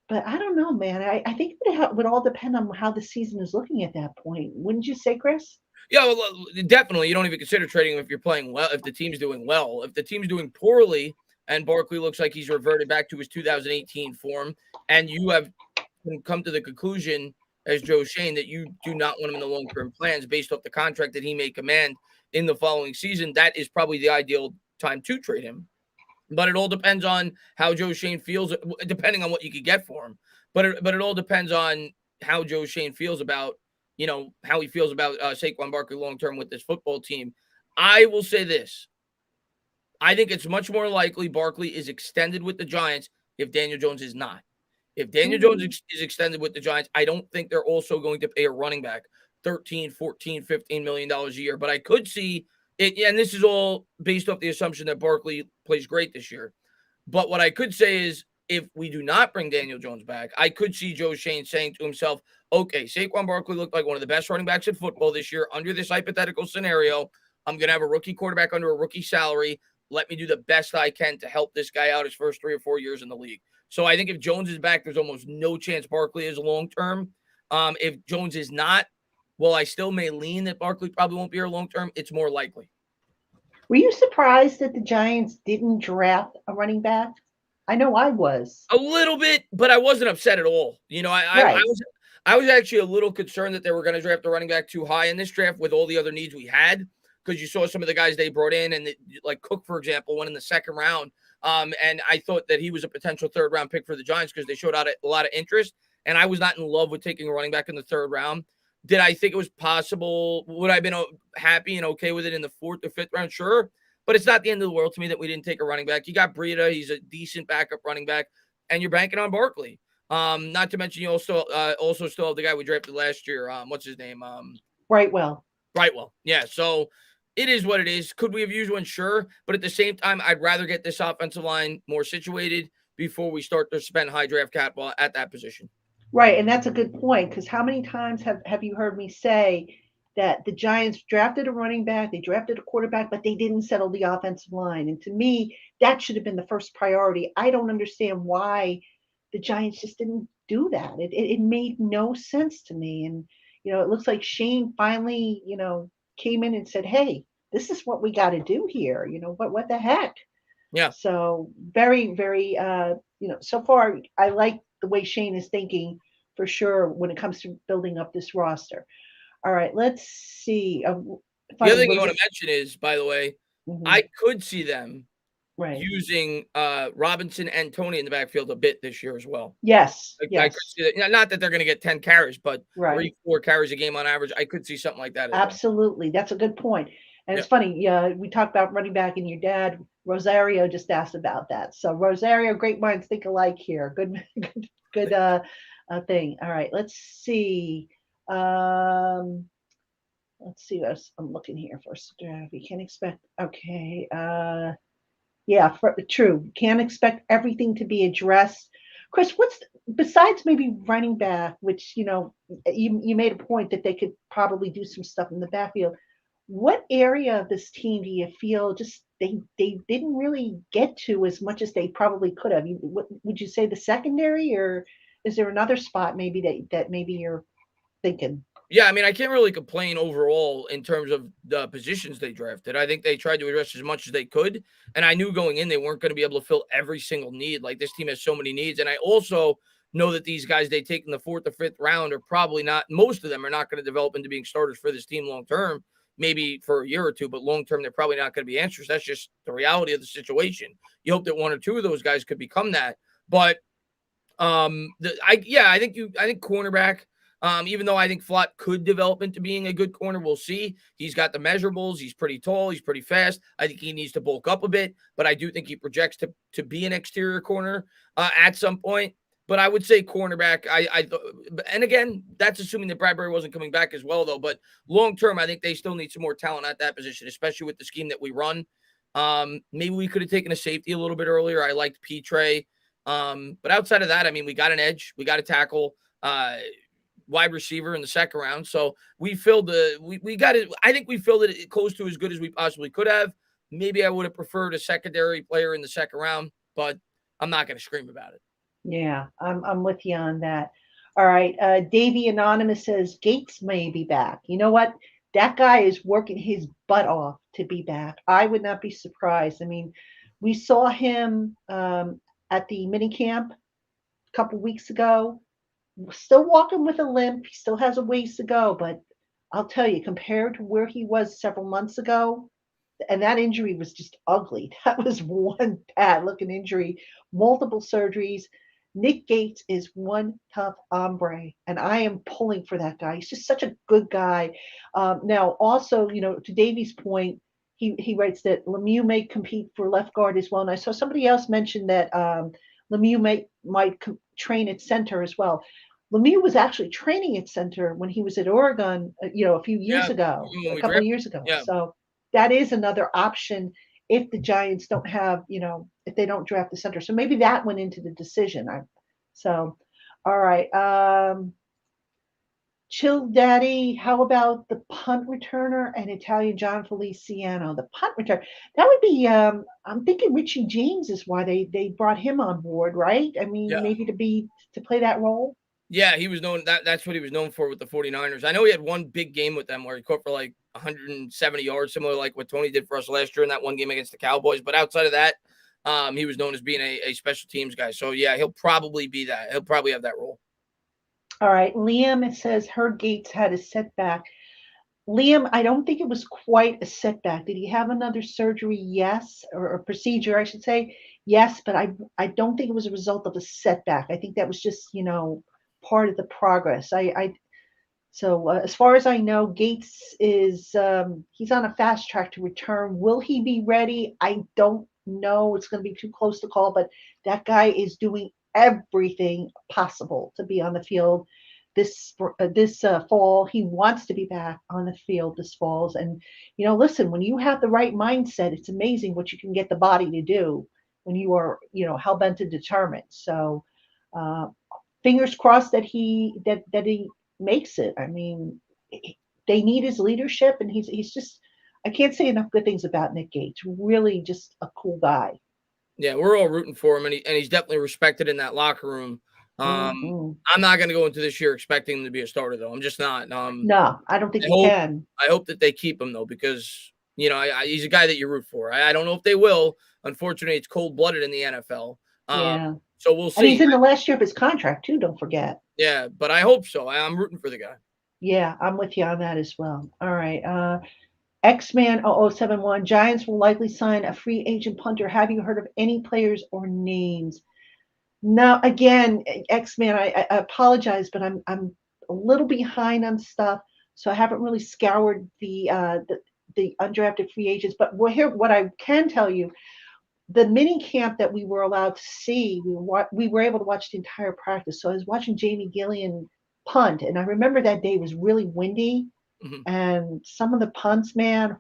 But I don't know, man. I think it would all depend on how the season is looking at that point. Wouldn't you say, Chris? Yeah, well, definitely. You don't even consider trading him if you're playing well, if the team's doing well. If the team's doing poorly and Barkley looks like he's reverted back to his 2018 form, and you have come to the conclusion, as Joe Schoen, that you do not want him in the long-term plans based off the contract that he may command in the following season, that is probably the ideal time to trade him. But it all depends on how Joe Schoen feels, depending on what you could get for him. But it all depends on how Joe Schoen feels about, how he feels about Saquon Barkley long-term with this football team. I will say this. I think it's much more likely Barkley is extended with the Giants if Daniel Jones is not. If Daniel Jones is extended with the Giants, I don't think they're also going to pay a running back $13, $14, $15 million a year. But I could see it, and this is all based off the assumption that Barkley plays great this year. But what I could say is, if we do not bring Daniel Jones back, I could see Joe Schoen saying to himself, okay, Saquon Barkley looked like one of the best running backs in football this year. Under this hypothetical scenario, I'm going to have a rookie quarterback under a rookie salary. Let me do the best I can to help this guy out his first 3 or 4 years in the league. So I think if Jones is back, there's almost no chance Barkley is long-term. If Jones is not, well, I still may lean that Barkley probably won't be here long-term. It's more likely. Were you surprised that the Giants didn't draft a running back? I know I was. A little bit, but I wasn't upset at all. I was actually a little concerned that they were going to draft a running back too high in this draft with all the other needs we had, because you saw some of the guys they brought in, and like Cook, for example, went in the second round. And I thought that he was a potential third-round pick for the Giants because they showed out a lot of interest, and I was not in love with taking a running back in the third round. Did I think it was possible? Would I have been happy and okay with it in the fourth or fifth round? Sure. But it's not the end of the world to me that we didn't take a running back. You got Breida. He's a decent backup running back. And you're banking on Barkley. Not to mention you also still have the guy we drafted last year. What's his name? Brightwell. Yeah. So it is what it is. Could we have used one? Sure. But at the same time, I'd rather get this offensive line more situated before we start to spend high draft capital at that position. Right, and that's a good point, because how many times have you heard me say that the Giants drafted a running back, they drafted a quarterback, but they didn't settle the offensive line? And to me, that should have been the first priority. I don't understand why the Giants just didn't do that. It made no sense to me. And, it looks like Schoen finally, came in and said, hey, this is what we got to do here. What the heck? Yeah. So very, very, so far, I like the way Schoen is thinking for sure when it comes to building up this roster. All right, let's see. The other thing I want to mention is, by the way, I could see them using Robinson and Tony in the backfield a bit this year as well. Yes. I could see that. Not that they're going to get 10 carries, but 3-4 carries a game on average. I could see something like that. Absolutely. That's a good point. And it's funny. We talked about running back, and your dad, Rosario, just asked about that. So Rosario, great minds think alike here. Good thing. All right, let's see. Let's see what I'm looking here first. We can't expect. Okay. True. Can't expect everything to be addressed. Chris, besides maybe running back, which you made a point that they could probably do some stuff in the backfield. What area of this team do you feel just they didn't really get to as much as they probably could have? Would you say the secondary, or is there another spot maybe that maybe you're thinking? Yeah, I mean, I can't really complain overall in terms of the positions they drafted. I think they tried to address as much as they could, and I knew going in they weren't going to be able to fill every single need. Like, this team has so many needs, and I also know that these guys they take in the fourth or fifth round are probably not. Most of them are not going to develop into being starters for this team long term. maybe for a year or two, but long-term, they're probably not going to be answers. That's just the reality of the situation. You hope that one or two of those guys could become that. But I think cornerback, even though I think Flott could develop into being a good corner, we'll see. He's got the measurables. He's pretty tall. He's pretty fast. I think he needs to bulk up a bit, but I do think he projects to be an exterior corner at some point. But I would say cornerback. And again, that's assuming that Bradberry wasn't coming back as well, though. But long term, I think they still need some more talent at that position, especially with the scheme that we run. Maybe we could have taken a safety a little bit earlier. I liked Petre. But outside of that, I mean, we got an edge, we got a tackle, wide receiver in the second round. So we filled we got it. I think we filled it close to as good as we possibly could have. Maybe I would have preferred a secondary player in the second round, but I'm not going to scream about it. Yeah, I'm with you on that. All right. Davey Anonymous says Gates may be back. You know what? That guy is working his butt off to be back. I would not be surprised. I mean, we saw him at the mini camp a couple weeks ago. Still walking with a limp. He still has a ways to go, but I'll tell you, compared to where he was several months ago, and that injury was just ugly. That was one bad looking injury, multiple surgeries. Nick Gates is one tough hombre, and I am pulling for that guy. He's just such a good guy. Now, also, to Davey's point, he writes that Lemieux may compete for left guard as well. And I saw somebody else mention that Lemieux might train at center as well. Lemieux was actually training at center when he was at Oregon, a few years ago, a couple of years ago. Yeah. So that is another option if the Giants don't have, if they don't draft the center. So maybe that went into the decision. All right. Chill Daddy, how about the punt returner and Italian John Feliciano? The punt returner, that would be, I'm thinking Richie James is why they brought him on board, right? I mean, maybe to play that role. Yeah, he was known that's what he was known for with the 49ers. I know he had one big game with them where he caught for like 170 yards, similar like what Tony did for us last year in that one game against the Cowboys. But outside of that, he was known as being a special teams guy. So yeah, he'll probably be that. He'll probably have that role. All right. Liam, it says Herb Gates had a setback. Liam, I don't think it was quite a setback. Did he have another surgery? Yes. Or a procedure, I should say. Yes, but I don't think it was a result of a setback. I think that was just, part of the progress. So as far as I know, Gates is he's on a fast track to return. Will he be ready? I don't know. It's going to be too close to call, but that guy is doing everything possible to be on the field this fall. He wants to be back on the field this fall. And, listen, when you have the right mindset, it's amazing what you can get the body to do when you are, hell-bent and determined. So fingers crossed that he makes it. I mean, they need his leadership, and he's just, I can't say enough good things about Nick Gates. Really just a cool guy. Yeah, we're all rooting for him, and he's definitely respected in that locker room. I'm not going to go into this year expecting him to be a starter, though. I'm just not. No, I don't think you can. I hope that they keep him, though, because, he's a guy that you root for. I don't know if they will. Unfortunately, it's cold-blooded in the NFL. Yeah. So we'll see. And he's in the last year of his contract, too, don't forget. Yeah, but I hope so. I'm rooting for the guy. Yeah, I'm with you on that as well. All right. X-Man 0071, Giants will likely sign a free agent punter. Have you heard of any players or names? No, again, X-Man, I apologize, but I'm a little behind on stuff, so I haven't really scoured the undrafted free agents. But what I can tell you, the mini camp that we were allowed to see, we were able to watch the entire practice. So I was watching Jamie Gillian punt, and I remember that day was really windy. Mm-hmm. And some of the punts, man,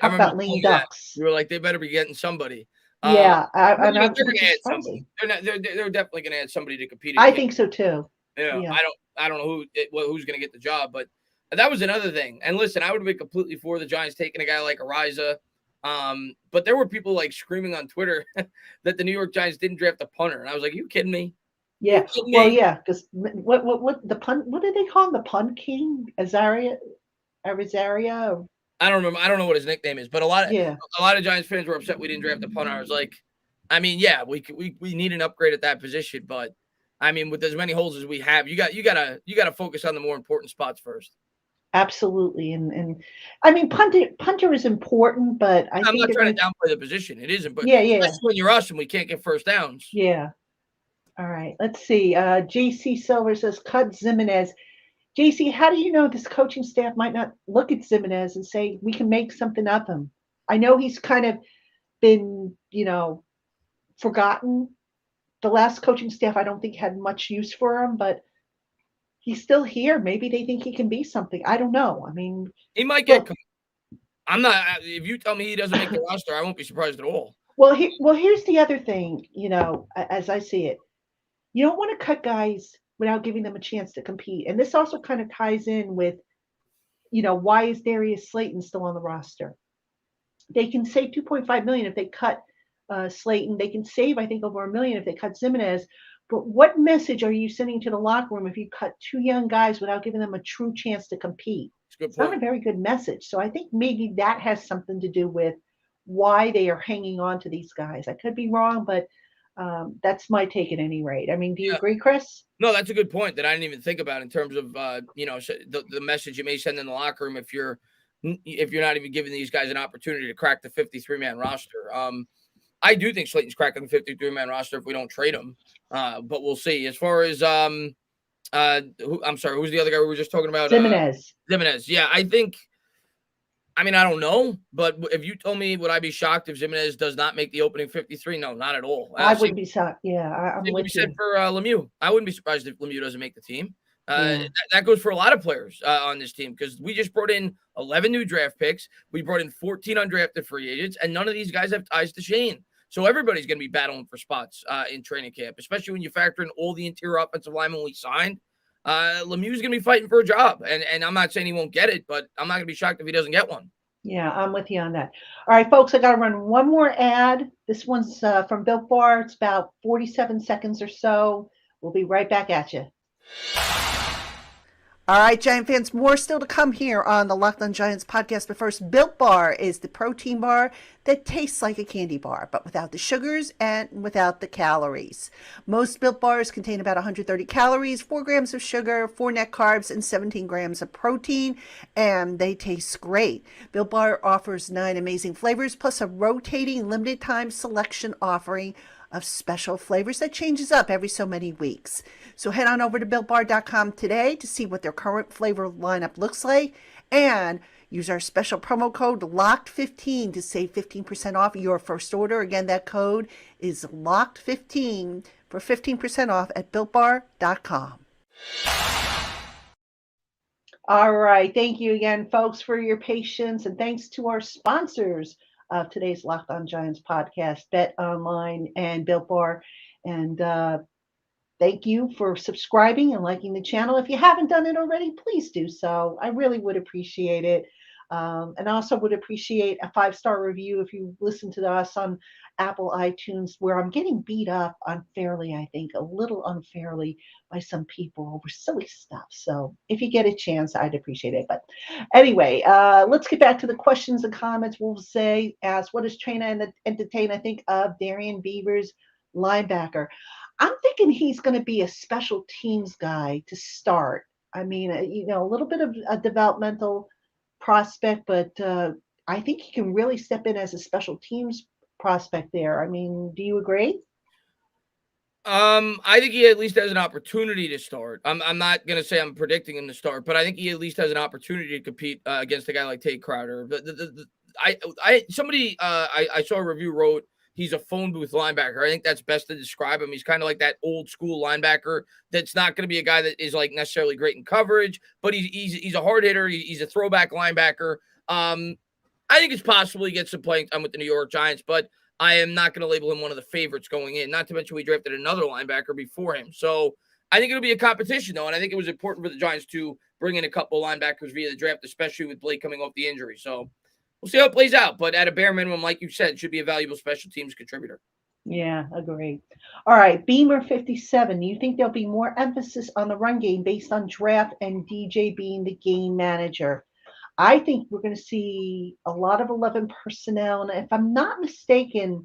talk about lame ducks. You were like, they better be getting somebody. Yeah, they're going to add somebody. They're definitely going to add somebody to compete. I think so too. Yeah. I don't know who's going to get the job, but that was another thing. And listen, I would have been completely for the Giants taking a guy like Ariza. But there were people like screaming on Twitter that the New York Giants didn't draft a punter, and I was like, "Are you kidding me?" Yeah. Well, yeah, because what the punt? What did they call him? The punt king, Azaria? I don't remember. I don't know what his nickname is, but a lot of Giants fans were upset we didn't draft a punter. I was like, I mean, yeah, we need an upgrade at that position, but I mean, with as many holes as we have, you got to focus on the more important spots first. Absolutely. And I mean, punter is important, but I I'm think not they're trying going to to. downplay the position. It isn't, but Yeah. especially when you're us and we can't get first downs. Yeah. All right. Let's see. JC Silver says, cut Zimenez. JC, how do you know this coaching staff might not look at Zimenez and say, we can make something of him? I know he's kind of been, forgotten. The last coaching staff, I don't think, had much use for him, but he's still here. Maybe they think he can be something. I don't know. I mean, He might get. look, I'm not. If you tell me he doesn't make the roster, I won't be surprised at all. here's the other thing. As I see it, you don't want to cut guys without giving them a chance to compete. And this also kind of ties in with, why is Darius Slayton still on the roster? They can save 2.5 million if they cut Slayton. They can save, I think, over $1 million if they cut Zimenez. But what message are you sending to the locker room if you cut two young guys without giving them a true chance to compete? It's not a very good message. So I think maybe that has something to do with why they are hanging on to these guys. I could be wrong, but that's my take at any rate. I mean, do you agree, Chris? No, that's a good point that I didn't even think about in terms of the message you may send in the locker room if you're not even giving these guys an opportunity to crack the 53-man roster. I do think Slayton's cracking the 53-man roster if we don't trade him, but we'll see. As far as I'm sorry, who's the other guy we were just talking about? Zimenez. Zimenez. Yeah, I don't know, but if you told me, would I be shocked if Zimenez does not make the opening 53? No, not at all. I wouldn't be shocked. Yeah, I'm with you. Said for Lemieux. I wouldn't be surprised if Lemieux doesn't make the team. That goes for a lot of players on this team because we just brought in 11 new draft picks. We brought in 14 undrafted free agents, and none of these guys have ties to Shane. So everybody's going to be battling for spots in training camp, especially when you factor in all the interior offensive linemen we signed. Lemieux's going to be fighting for a job, and I'm not saying he won't get it, but I'm not going to be shocked if he doesn't get one. Yeah, I'm with you on that. All right, folks, I got to run one more ad. This one's from Billbar. It's about 47 seconds or so. We'll be right back at you. All right, Giant fans, more still to come here on the LockedOn Giants podcast. But first, Built Bar is the protein bar that tastes like a candy bar, but without the sugars and without the calories. Most Built Bars contain about 130 calories, 4 grams of sugar, 4 net carbs, and 17 grams of protein, and they taste great. Built Bar offers 9 amazing flavors, plus a rotating limited time selection offering of special flavors that changes up every so many weeks. So head on over to BuiltBar.com today to see what their current flavor lineup looks like, and use our special promo code LOCKED15 to save 15% off your first order. Again, that code is LOCKED15 for 15% off at BuiltBar.com. All right. Thank you again, folks, for your patience, and thanks to our sponsors of today's LockedOn Giants podcast, BetOnline and Built Bar. And thank you for subscribing and liking the channel. If you haven't done it already, please do so. I really would appreciate it. And also would appreciate a 5-star review if you listen to us on Apple iTunes, where I'm getting beat up unfairly, I think, a little unfairly by some people over silly stuff. So if you get a chance, I'd appreciate it. But anyway, let's get back to the questions and comments. We'll say, what does Traina and DaEntertainah think of Darian Beaver's linebacker? I'm thinking he's going to be a special teams guy to start. I mean, a little bit of a developmental prospect, but I think he can really step in as a special teams prospect there. I mean, do you agree? I think he at least has an opportunity to start. I'm not gonna say I'm predicting him to start, but I think he at least has an opportunity to compete against a guy like Tate Crowder. I saw a review wrote he's a phone booth linebacker. I think that's best to describe him. He's kind of like that old school linebacker that's not going to be a guy that is like necessarily great in coverage, but he's a hard hitter. He's a throwback linebacker. I think it's possible he gets some playing time with the New York Giants, but I am not going to label him one of the favorites going in. Not to mention we drafted another linebacker before him. So I think it'll be a competition, though, and I think it was important for the Giants to bring in a couple linebackers via the draft, especially with Blake coming off the injury. So we'll see how it plays out. But at a bare minimum, like you said, should be a valuable special teams contributor. Yeah, agree. All right, Beamer 57. Do you think there'll be more emphasis on the run game based on draft and DJ being the game manager? I think we're going to see a lot of 11 personnel. And if I'm not mistaken,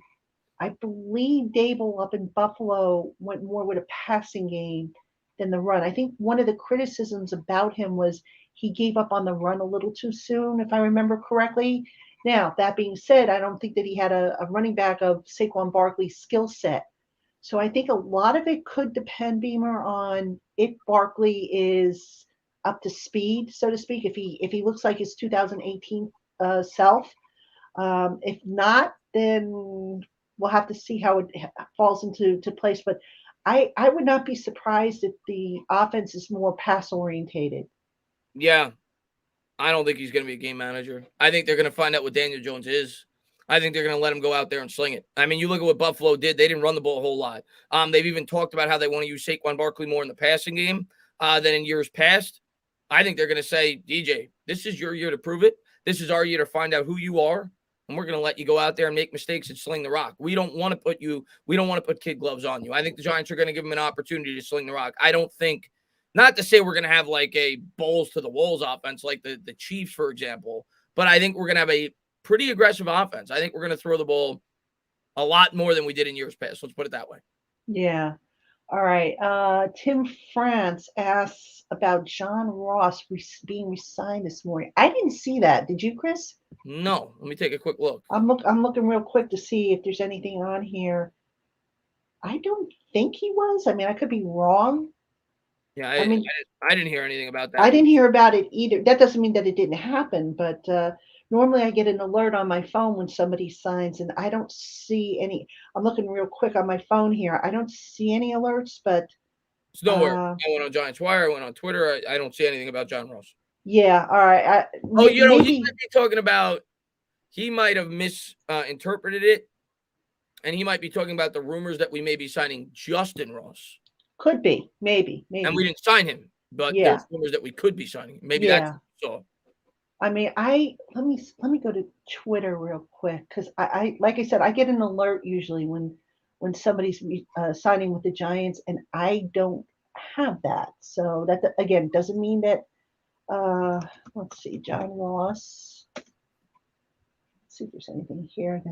I believe Dable up in Buffalo went more with a passing game than the run. I think one of the criticisms about him was he gave up on the run a little too soon, if I remember correctly. Now, that being said, I don't think that he had a running back of Saquon Barkley's skill set. So I think a lot of it could depend, Beamer, on if Barkley is up to speed, so to speak, if he looks like his 2018 self. If not, then we'll have to see how it falls into place. But I would not be surprised if the offense is more pass orientated. Yeah. I don't think he's going to be a game manager. I think they're going to find out what Daniel Jones is. I think they're going to let him go out there and sling it. I mean, you look at what Buffalo did. They didn't run the ball a whole lot. They've even talked about how they want to use Saquon Barkley more in the passing game than in years past. I think they're going to say, DJ, this is your year to prove it. This is our year to find out who you are. And we're going to let you go out there and make mistakes and sling the rock. We don't want to put kid gloves on you. I think the Giants are going to give him an opportunity to sling the rock. I don't think, not to say we're going to have like a balls to the walls offense like the Chiefs, for example, but I think we're going to have a pretty aggressive offense. I think we're going to throw the ball a lot more than we did in years past. Let's put it that way. Yeah. All right. Tim France asks about John Ross being re-signed this morning. I didn't see that. Did you, Chris? No. Let me take a quick look. I'm looking real quick to see if there's anything on here. I don't think he was. I mean, I could be wrong. Yeah, I didn't hear anything about that. I didn't hear about it either. That doesn't mean that it didn't happen, but normally I get an alert on my phone when somebody signs, and I don't see any. I'm looking real quick on my phone here. I don't see any alerts, but it's nowhere. I went on Giants Wire. I went on Twitter. I don't see anything about John Ross. Yeah. All right. He might be talking about. He might have misinterpreted it, and he might be talking about the rumors that we may be signing Justin Ross. Could be, maybe. And we didn't sign him, but there's rumors that we could be signing him. Maybe that's so. I mean, let me go to Twitter real quick because I like I said, I get an alert usually when somebody's signing with the Giants, and I don't have that. So that again doesn't mean that. Let's see, John Ross. Let's see if there's anything here.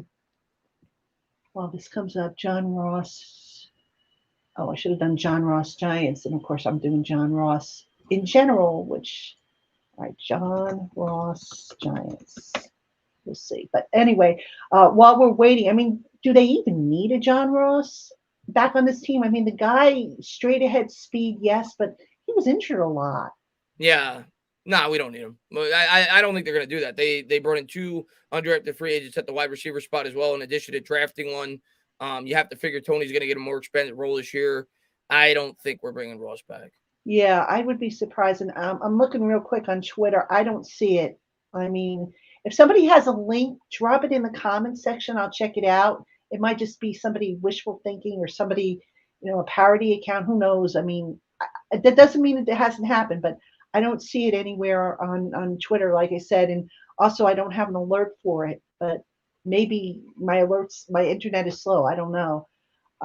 While this comes up, John Ross. Oh, I should have done John Ross Giants, and of course I'm doing John Ross in general, which, all right, John Ross Giants. We'll see. But anyway, while we're waiting, I mean, do they even need a John Ross back on this team? I mean, the guy, straight ahead speed, yes, but he was injured a lot. Yeah. No, we don't need him. I don't think they're going to do that. They brought in 2 undrafted free agents at the wide receiver spot as well, in addition to drafting one. You have to figure Tony's going to get a more expensive role this year. I don't think we're bringing Ross back. Yeah, I would be surprised. And I'm looking real quick on Twitter. I don't see it. I mean, if somebody has a link, drop it in the comments section. I'll check it out. It might just be somebody wishful thinking or somebody, a parody account. Who knows? I mean, that doesn't mean it hasn't happened, but I don't see it anywhere on Twitter, like I said. And also, I don't have an alert for it, but maybe my internet is slow. I don't know.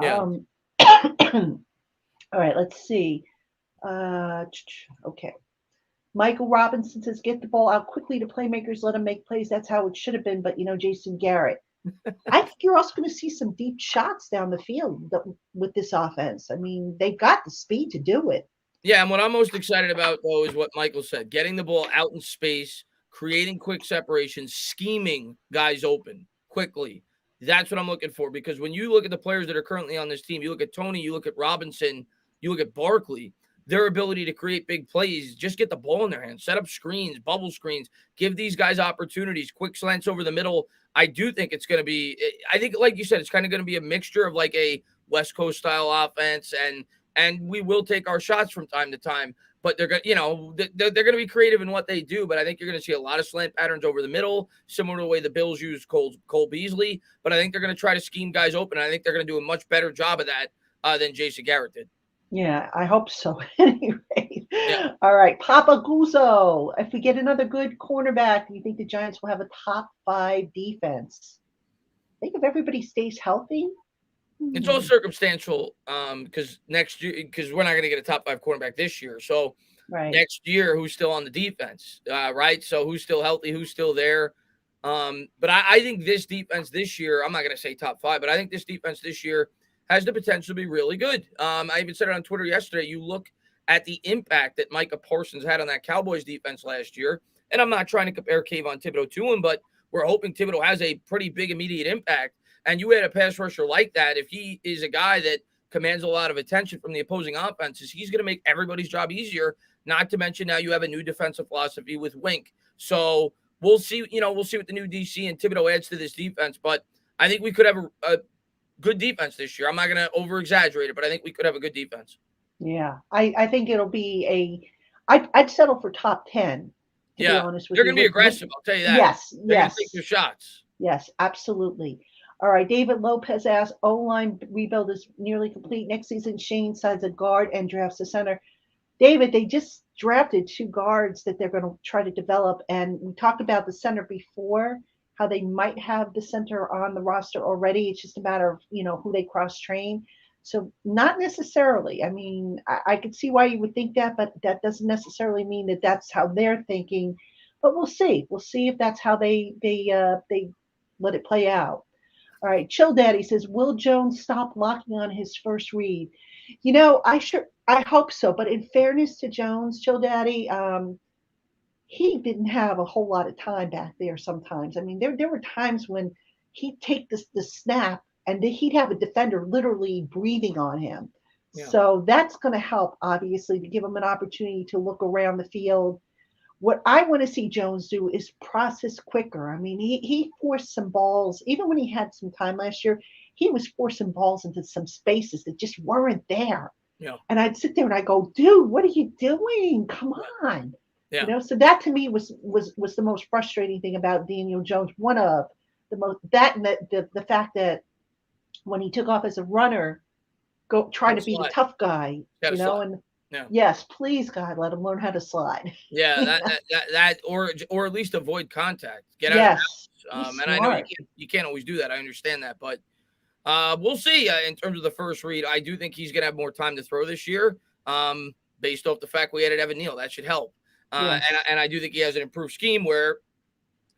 Yeah. All right, let's see. Okay. Michael Robinson says, get the ball out quickly to playmakers, let them make plays. That's how it should have been. But, Jason Garrett. I think you're also going to see some deep shots down the field with this offense. I mean, they've got the speed to do it. Yeah, and what I'm most excited about, though, is what Michael said. Getting the ball out in space, creating quick separations, scheming guys open quickly. That's what I'm looking for, because when you look at the players that are currently on this team, you look at Tony, you look at Robinson, you look at Barkley, their ability to create big plays, just get the ball in their hands, set up screens, bubble screens, give these guys opportunities, quick slants over the middle. I do think it's going to be, I think, like you said, it's kind of going to be a mixture of like a West Coast style offense, and we will take our shots from time to time, but they're going to, they're going to be creative in what they do. But I think you're going to see a lot of slant patterns over the middle, similar to the way the Bills use Cole Beasley. But I think they're going to try to scheme guys open. I think they're going to do a much better job of that than Jason Garrett did. Yeah, I hope so. Anyway, yeah. All right, Papa Guzzo. If we get another good cornerback, do you think the Giants will have a top 5 defense? I think if everybody stays healthy. It's all circumstantial because next year, because we're not going to get a top 5 cornerback this year. So next year, who's still on the defense, right? So who's still healthy, who's still there? But I think this defense this year, I'm not going to say top 5, but I think this defense this year has the potential to be really good. I even said it on Twitter yesterday. You look at the impact that Micah Parsons had on that Cowboys defense last year. And I'm not trying to compare Kayvon Thibodeau to him, but we're hoping Thibodeau has a pretty big immediate impact. And you had a pass rusher like that. If he is a guy that commands a lot of attention from the opposing offenses, he's going to make everybody's job easier. Not to mention now you have a new defensive philosophy with Wink. So we'll see, we'll see what the new DC and Thibodeau adds to this defense. But I think we could have a good defense this year. I'm not going to over-exaggerate it, but I think we could have a good defense. Yeah, I think it'll be I'd settle for top 10. To be honest with you. They're going to be aggressive, I'll tell you that. Yes, They're going to take their shots. Yes, absolutely. All right, David Lopez asks, O-line rebuild is nearly complete. Next season, Shane signs a guard and drafts a center. David, they just drafted 2 guards that they're going to try to develop. And we talked about the center before, how they might have the center on the roster already. It's just a matter of, who they cross-train. So not necessarily. I mean, I could see why you would think that, but that doesn't necessarily mean that that's how they're thinking. But we'll see. We'll see if that's how they let it play out. All right, Chill Daddy says, will Jones stop locking on his first read? I hope so. But in fairness to Jones, Chill Daddy, he didn't have a whole lot of time back there sometimes. I mean, there were times when he'd take the snap and he'd have a defender literally breathing on him. Yeah. So that's going to help, obviously, to give him an opportunity to look around the field. What I want to see Jones do is process quicker. I mean, he forced some balls. Even when he had some time last year, he was forcing balls into some spaces that just weren't there. Yeah. And I'd sit there and I'd go, dude, what are you doing? Come on. Yeah. So that to me was the most frustrating thing about Daniel Jones. One of the most, that and the fact that when he took off as a runner, trying to be the tough guy, and yes, please God, let him learn how to slide. Yeah, that or at least avoid contact. Get out of the house. And I know you can't always do that. I understand that, but we'll see. In terms of the first read, I do think he's gonna have more time to throw this year. Based off the fact we added Evan Neal, that should help. And I do think he has an improved scheme where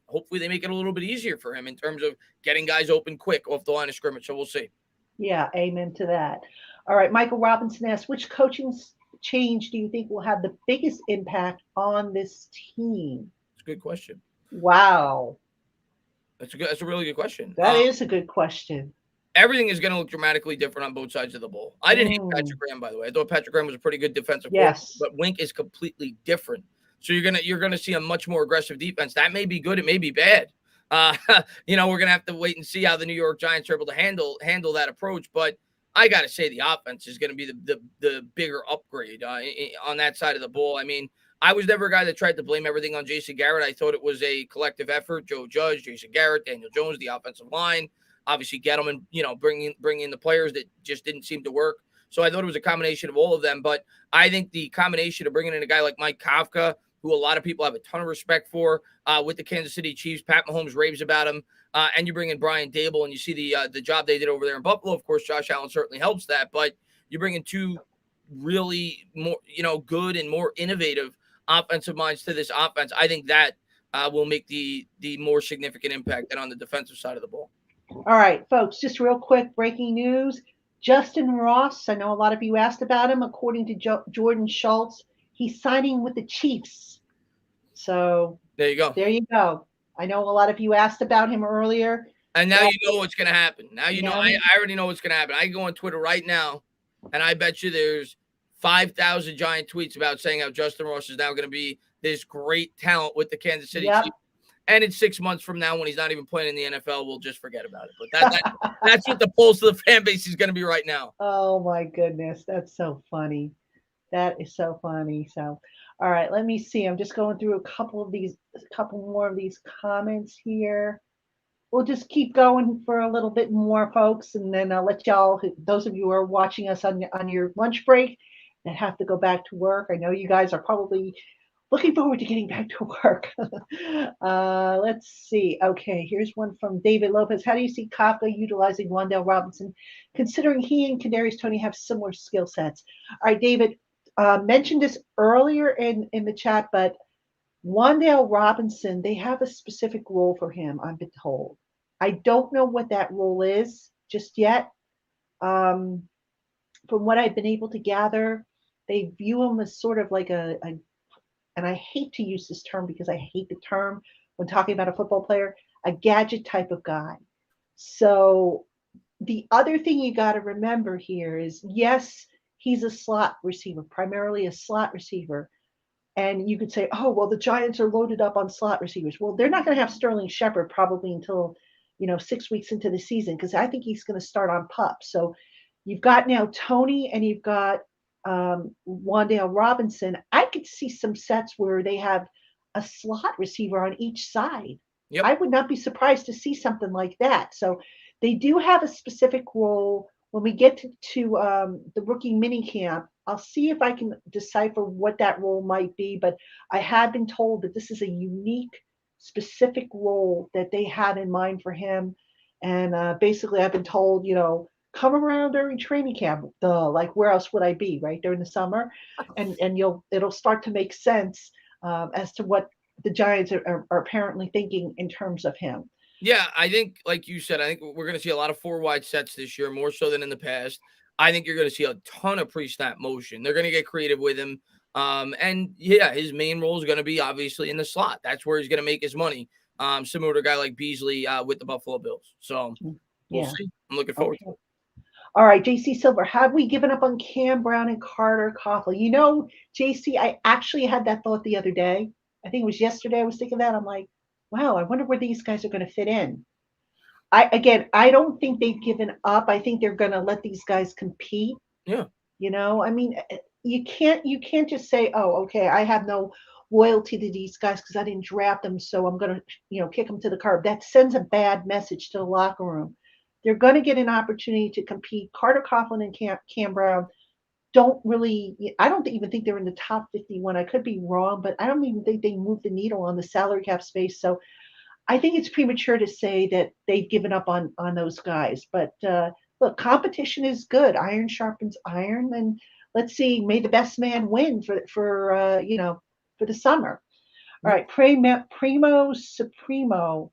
hopefully they make it a little bit easier for him in terms of getting guys open quick off the line of scrimmage. So we'll see. Yeah, amen to that. All right, Michael Robinson asks, which coaching change do you think will have the biggest impact on this team? It's a good question. Wow. That's a really good question. That is a good question. Everything is going to look dramatically different on both sides of the ball. I didn't hate Patrick Graham, by the way. I thought Patrick Graham was a pretty good defensive player, but Wink is completely different. So you're gonna see a much more aggressive defense. That may be good. It may be bad. We're gonna have to wait and see how the New York Giants are able to handle that approach. But I gotta say the offense is gonna be the bigger upgrade on that side of the ball. I mean, I was never a guy that tried to blame everything on Jason Garrett. I thought it was a collective effort. Joe Judge, Jason Garrett, Daniel Jones, the offensive line, obviously Gettleman, bringing in the players that just didn't seem to work. So I thought it was a combination of all of them. But I think the combination of bringing in a guy like Mike Kafka, who a lot of people have a ton of respect for, with the Kansas City Chiefs. Pat Mahomes raves about him. And you bring in Brian Dable, and you see the job they did over there in Buffalo. Of course, Josh Allen certainly helps that. But you bring in 2 really more, good and more innovative offensive minds to this offense. I think that will make the more significant impact than on the defensive side of the ball. All right, folks, just real quick, breaking news. Justin Ross, I know a lot of you asked about him. According to Jordan Schultz, he's signing with the Chiefs. So there you go. I know a lot of you asked about him earlier. And now you know what's going to happen. Now you know. I already know what's going to happen. I can go on Twitter right now, and I bet you there's 5,000 Giant tweets about saying how Justin Ross is now going to be this great talent with the Kansas City Chiefs. And in 6 months from now, when he's not even playing in the NFL, we'll just forget about it. But that's what the pulse of the fan base is going to be right now. Oh, my goodness. That's so funny. That is so funny. So, all right, let me see. I'm just going through a couple more of these comments here. We'll just keep going for a little bit more, folks, and then I'll let y'all, those of you who are watching us on your lunch break that have to go back to work. I know you guys are probably looking forward to getting back to work. Let's see. Okay, here's one from David Lopez. How do you see Kafka utilizing Wandel Robinson, considering he and Kadarius Toney have similar skill sets? All right, David, mentioned this earlier in the chat, but Wandel Robinson, they have a specific role for him, I've been told. I don't know what that role is just yet. From what I've been able to gather, they view him as sort of like and I hate to use this term because I hate the term when talking about a football player, a gadget type of guy. So the other thing you got to remember here is, yes, he's a slot receiver, primarily a slot receiver. And you could say, oh, well, the Giants are loaded up on slot receivers. Well, they're not going to have Sterling Shepard probably until, 6 weeks into the season, because I think he's going to start on PUP. So you've got now Tony and you've got Wandel Robinson. I could see some sets where they have a slot receiver on each side. Yep. I would not be surprised to see something like that. So they do have a specific role. When we get to the rookie mini camp, I'll see if I can decipher what that role might be. But I have been told that this is a unique, specific role that they had in mind for him. And basically, I've been told, come around during training camp. Like, where else would I be, right, during the summer? And it'll start to make sense as to what the Giants are apparently thinking in terms of him. Yeah, I think, like you said, I think we're going to see a lot of 4-wide sets this year, more so than in the past. I think you're going to see a ton of pre-snap motion. They're going to get creative with him. And yeah, his main role is going to be obviously in the slot. That's where he's going to make his money. Similar to a guy like Beasley with the Buffalo Bills. So we'll see. I'm looking forward to it. All right, JC Silver, have we given up on Cam Brown and Carter Coughlin? JC, I actually had that thought the other day. I think it was yesterday I was thinking that. I'm like, wow, I wonder where these guys are going to fit in. I don't think they've given up. I think they're going to let these guys compete. Yeah. I mean, you can't just say, oh, okay, I have no loyalty to these guys because I didn't draft them, so I'm going to, kick them to the curb. That sends a bad message to the locker room. They're going to get an opportunity to compete. Carter Coughlin and Cam Brown I don't even think they're in the top 51. I could be wrong, but I don't even think they move the needle on the salary cap space. So I think it's premature to say that they've given up on those guys. But look, competition is good. Iron sharpens iron, and let's see. May the best man win for the summer. All right, Primo Supremo.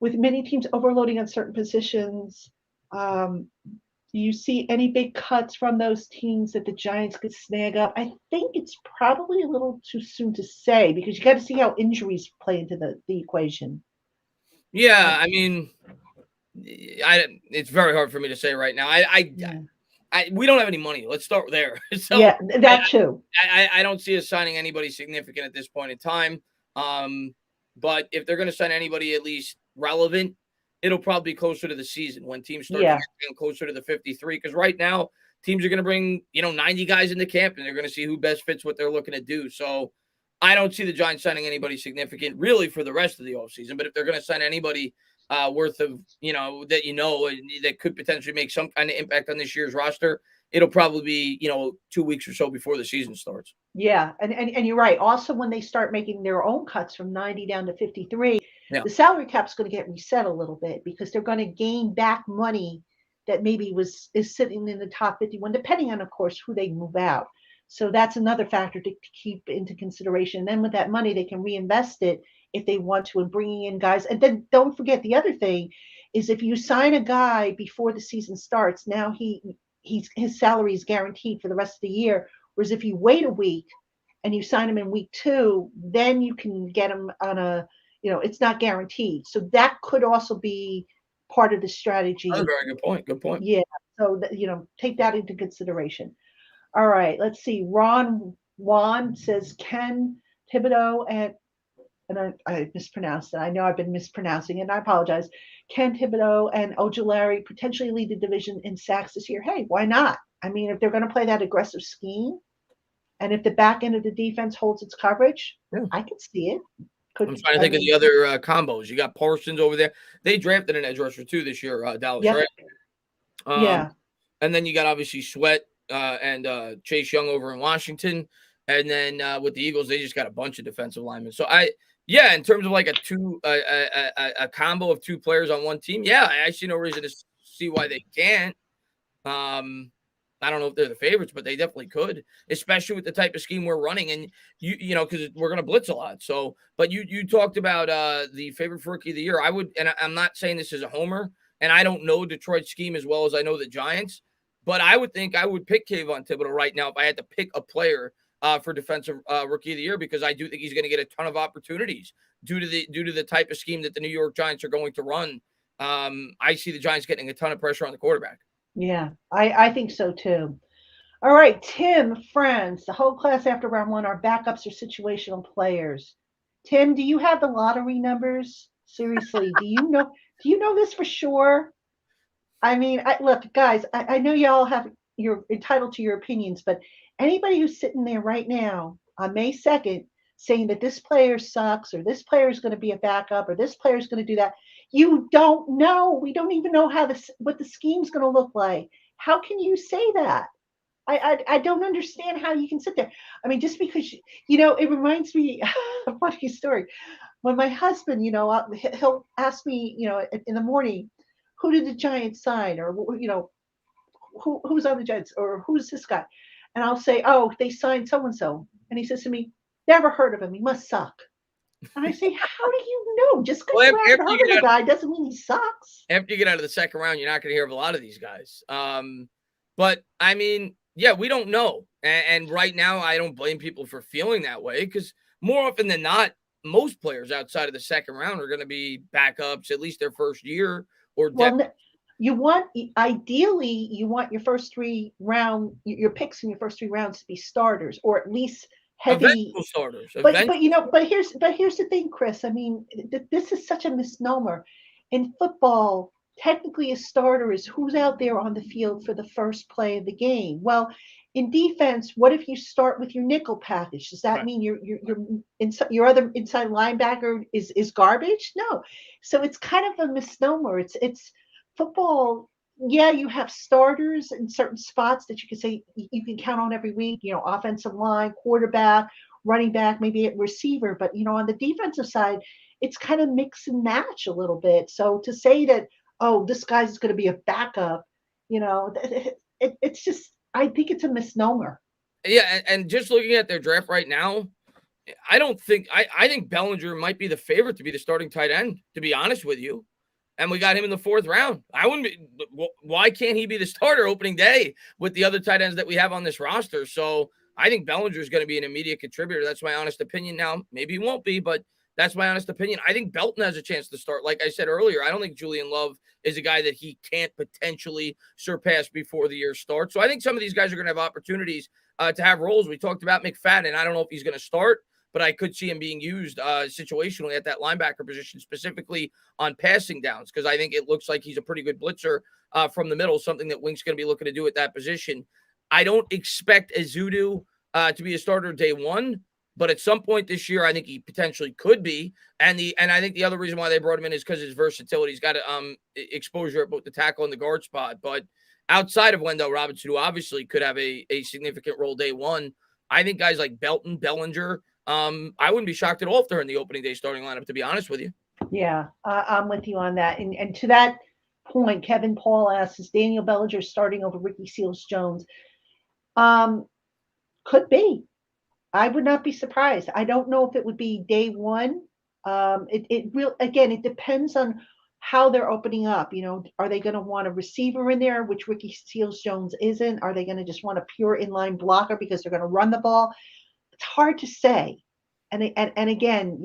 With many teams overloading on certain positions, do you see any big cuts from those teams that the Giants could snag up? I think it's probably a little too soon to say because you got to see how injuries play into the equation. Yeah, I mean, it's very hard for me to say right now. We don't have any money. Let's start there. So yeah, that too. I don't see us signing anybody significant at this point in time. But if they're going to sign anybody at least relevant, it'll probably be closer to the season when teams start getting closer to the 53. Because right now, teams are going to bring 90 guys into camp, and they're going to see who best fits what they're looking to do. So I don't see the Giants signing anybody significant really for the rest of the offseason. But if they're going to sign anybody worth of that could potentially make some kind of impact on this year's roster, it'll probably be 2 weeks or so before the season starts. Yeah, and you're right. Also, when they start making their own cuts from 90 down to 53, the salary cap's going to get reset a little bit because they're going to gain back money that maybe is sitting in the top 51, depending on, of course, who they move out. So that's another factor to keep into consideration. And then with that money, they can reinvest it if they want to, and bringing in guys. And then don't forget the other thing is if you sign a guy before the season starts, now his salary is guaranteed for the rest of the year. Whereas if you wait a week and you sign him in week 2, then you can get him on a, it's not guaranteed. So that could also be part of the strategy. That's a very good point. Good point. Yeah. So, take that into consideration. All right. Let's see. Juan says Ken Thibodeau and I mispronounced it. I know I've been mispronouncing it, and I apologize. Ken Thibodeau and Ojulari potentially lead the division in sacks this year. Hey, why not? I mean, if they're going to play that aggressive scheme, and if the back end of the defense holds its coverage, I can see it. I'm trying to think of the other combos. You got Parsons over there. They drafted an edge rusher too this year, Dallas, right? Yeah. And then you got obviously Sweat and Chase Young over in Washington. And then with the Eagles, they just got a bunch of defensive linemen. So in terms of like a combo of 2 players on one team, I see no reason to see why they can't. I don't know if they're the favorites, but they definitely could, especially with the type of scheme we're running. And because we're going to blitz a lot. So, but you talked about the favorite for rookie of the year. I would, and I'm not saying this is a homer, and I don't know Detroit's scheme as well as I know the Giants, But I would think I would pick Kayvon Thibodeau right now if I had to pick a player for defensive rookie of the year, because I do think he's going to get a ton of opportunities due to the type of scheme that the New York Giants are going to run. I see the Giants getting a ton of pressure on the quarterback. Yeah, I think so too. All right, Tim, friends, the whole class after round one are backups or situational players. Tim, do you have the lottery numbers? Seriously, do you know this for sure? I mean, look, guys, I know y'all you're entitled to your opinions, but anybody who's sitting there right now on May 2nd saying that this player sucks or this player is going to be a backup or this player is going to do that, you don't know. We don't even know what the scheme's going to look like. How can you say that? I don't understand how you can sit there. I mean, just because it reminds me of a funny story. When my husband, he'll ask me, in the morning, who did the Giants sign, or who's on the Giants, or who's this guy, and I'll say, oh, they signed so and so, and he says to me, never heard of him. He must suck. And I say, how do you know? Just because you haven't heard of the guy doesn't mean he sucks. After you get out of the second round, you're not going to hear of a lot of these guys. But I mean, yeah, we don't know. And right now, I don't blame people for feeling that way, because more often than not, most players outside of the second round are going to be backups, at least their first year. Or ideally, you want your first your picks in your first 3 rounds to be starters, or at least heavy eventual starters. But here's the thing, Chris. I mean, this is such a misnomer. In football, technically a starter is who's out there on the field for the first play of the game. Well, in defense, what if you start with your nickel package? Does that mean your other inside linebacker is garbage? No. So it's kind of a misnomer. It's football. Yeah, you have starters in certain spots that you can say you can count on every week, offensive line, quarterback, running back, maybe a receiver. But, on the defensive side, it's kind of mix and match a little bit. So to say that, oh, this guy's going to be a backup, it's just, I think it's a misnomer. Yeah, and just looking at their draft right now, I think Bellinger might be the favorite to be the starting tight end, to be honest with you. And we got him in the 4th round. Why can't he be the starter opening day with the other tight ends that we have on this roster? So I think Bellinger is going to be an immediate contributor. That's my honest opinion. Now, maybe he won't be, but that's my honest opinion. I think Belton has a chance to start. Like I said earlier, I don't think Julian Love is a guy that he can't potentially surpass before the year starts. So I think some of these guys are going to have opportunities to have roles. We talked about McFadden. I don't know if he's going to start, but I could see him being used situationally at that linebacker position, specifically on passing downs, because I think it looks like he's a pretty good blitzer from the middle, something that Wink's going to be looking to do at that position. I don't expect Ezeudu to be a starter day one, but at some point this year, I think he potentially could be. And I think the other reason why they brought him in is because his versatility. He's got exposure at both the tackle and the guard spot. But outside of Wandel Robinson, who obviously could have a significant role day one, I think guys like Belton, Bellinger, I wouldn't be shocked at all if they're in the opening day starting lineup, to be honest with you. Yeah, I'm with you on that. And to that point, Kevin Paul asks, is Daniel Bellinger starting over Ricky Seals-Jones? Could be. I would not be surprised. I don't know if it would be day one. It depends on how they're opening up. Are they going to want a receiver in there, which Ricky Seals-Jones isn't? Are they going to just want a pure inline blocker because they're going to run the ball? It's hard to say. And again,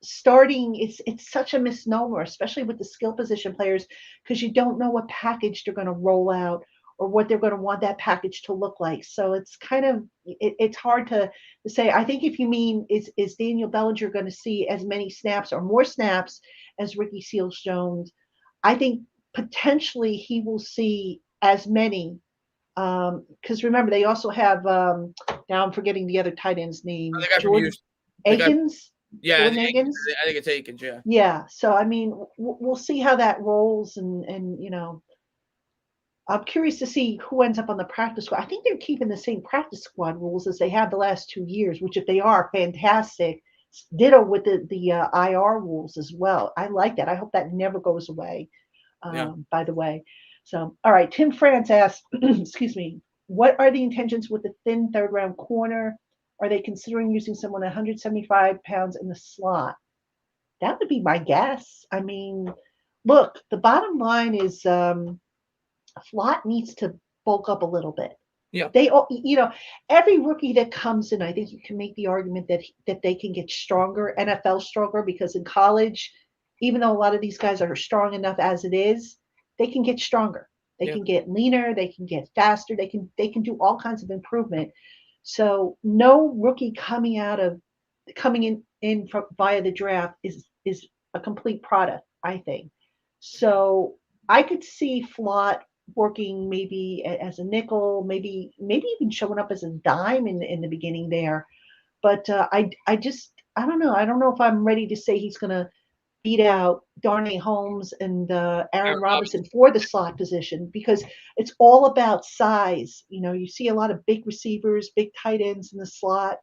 starting, it's such a misnomer, especially with the skill position players, because you don't know what package they're going to roll out or what they're going to want that package to look like. So it's kind of, it's hard to say. I think if you mean, is Daniel Bellinger going to see as many snaps or more snaps as Ricky Seals-Jones? I think potentially he will see as many. Because remember, they also have, now I'm forgetting the other tight end's name. Jordan Akins? Yeah, Jordan Akins? I think it's Akins, yeah. Yeah, so I mean, we'll see how that rolls, and I'm curious to see who ends up on the practice squad. I think they're keeping the same practice squad rules as they have the last 2 years, which if they are, fantastic. Ditto with the IR rules as well. I like that. I hope that never goes away, by the way. So, all right, Tim France asks, excuse me, what are the intentions with the thin 3rd round corner? Are they considering using someone 175 pounds in the slot? That would be my guess. I mean, look, the bottom line is Flott needs to bulk up a little bit. Yeah. They all, every rookie that comes in, I think you can make the argument that they can get stronger, NFL stronger, because in college, even though a lot of these guys are strong enough as it is, they can get stronger. They Yeah. can get leaner. They can get faster. They can do all kinds of improvement. So no rookie coming in via the draft is a complete product, I think. So I could see Flott working maybe as a nickel, maybe even showing up as a dime in the beginning there. But I don't know. I don't know if I'm ready to say he's going to beat out Darnay Holmes and Aaron Robinson for the slot position, because it's all about size. You see a lot of big receivers, big tight ends in the slot.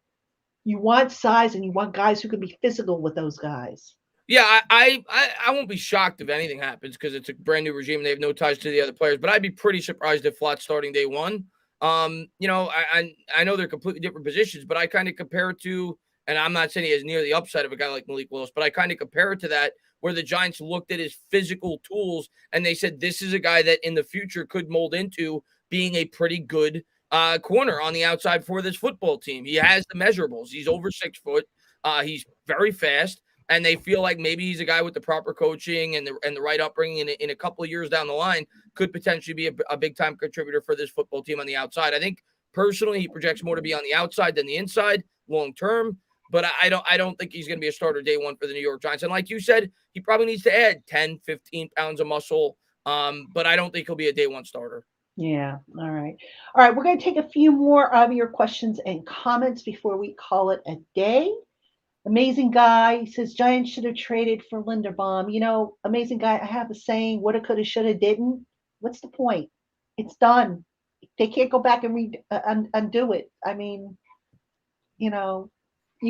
You want size, and you want guys who can be physical with those guys. Yeah, I won't be shocked if anything happens, because it's a brand new regime. They have no ties to the other players, but I'd be pretty surprised if Flott's starting day one. I know they're completely different positions, but I kind of compare it to, and I'm not saying he has near the upside of a guy like Malik Willis, but I kind of compare it to that, where the Giants looked at his physical tools and they said, this is a guy that in the future could mold into being a pretty good corner on the outside for this football team. He has the measurables. He's over 6 foot. He's very fast. And they feel like maybe he's a guy with the proper coaching and the right upbringing in a couple of years down the line could potentially be a big-time contributor for this football team on the outside. I think personally he projects more to be on the outside than the inside long-term, but I don't think he's going to be a starter day one for the New York Giants. And like you said, he probably needs to add 10, 15 pounds of muscle, but I don't think he'll be a day one starter. Yeah. All right. We're going to take a few more of your questions and comments before we call it a day. Amazing Guy says Giants should have traded for Linderbaum. Amazing Guy, I have a saying, woulda, coulda, shoulda, didn't. What's the point? It's done. They can't go back and undo it. I mean, you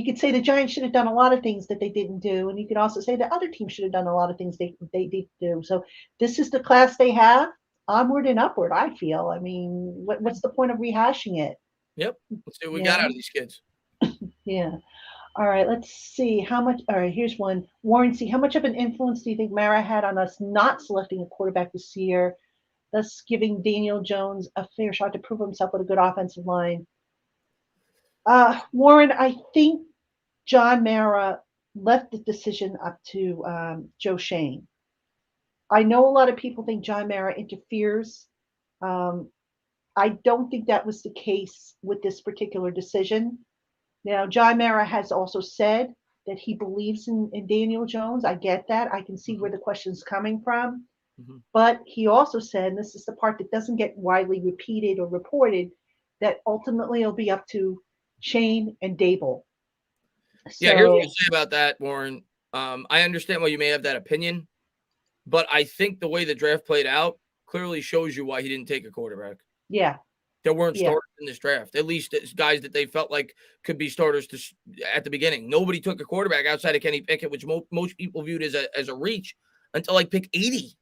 could say the Giants should have done a lot of things that they didn't do, and you could also say the other teams should have done a lot of things they did do. So this is the class they have, onward and upward, I feel. I mean, what's the point of rehashing it? Yep. Let's see what we got out of these kids. Yeah. All right, let's see how much. All right, here's one. Warren C., how much of an influence do you think Mara had on us not selecting a quarterback this year, thus giving Daniel Jones a fair shot to prove himself with a good offensive line? Warren, I think John Mara left the decision up to Joe Schoen. I know a lot of people think John Mara interferes. I don't think that was the case with this particular decision. Now, John Mara has also said that he believes in Daniel Jones. I get that. I can see where the question's coming from. Mm-hmm. But he also said, and this is the part that doesn't get widely repeated or reported, that ultimately it'll be up to Shane and Dable. Yeah, here's what I say about that, Warren. I understand why you may have that opinion, but I think the way the draft played out clearly shows you why he didn't take a quarterback. Yeah. There weren't starters in this draft, at least guys that they felt like could be starters at the beginning. Nobody took a quarterback outside of Kenny Pickett, which most people viewed as a reach until like pick 80.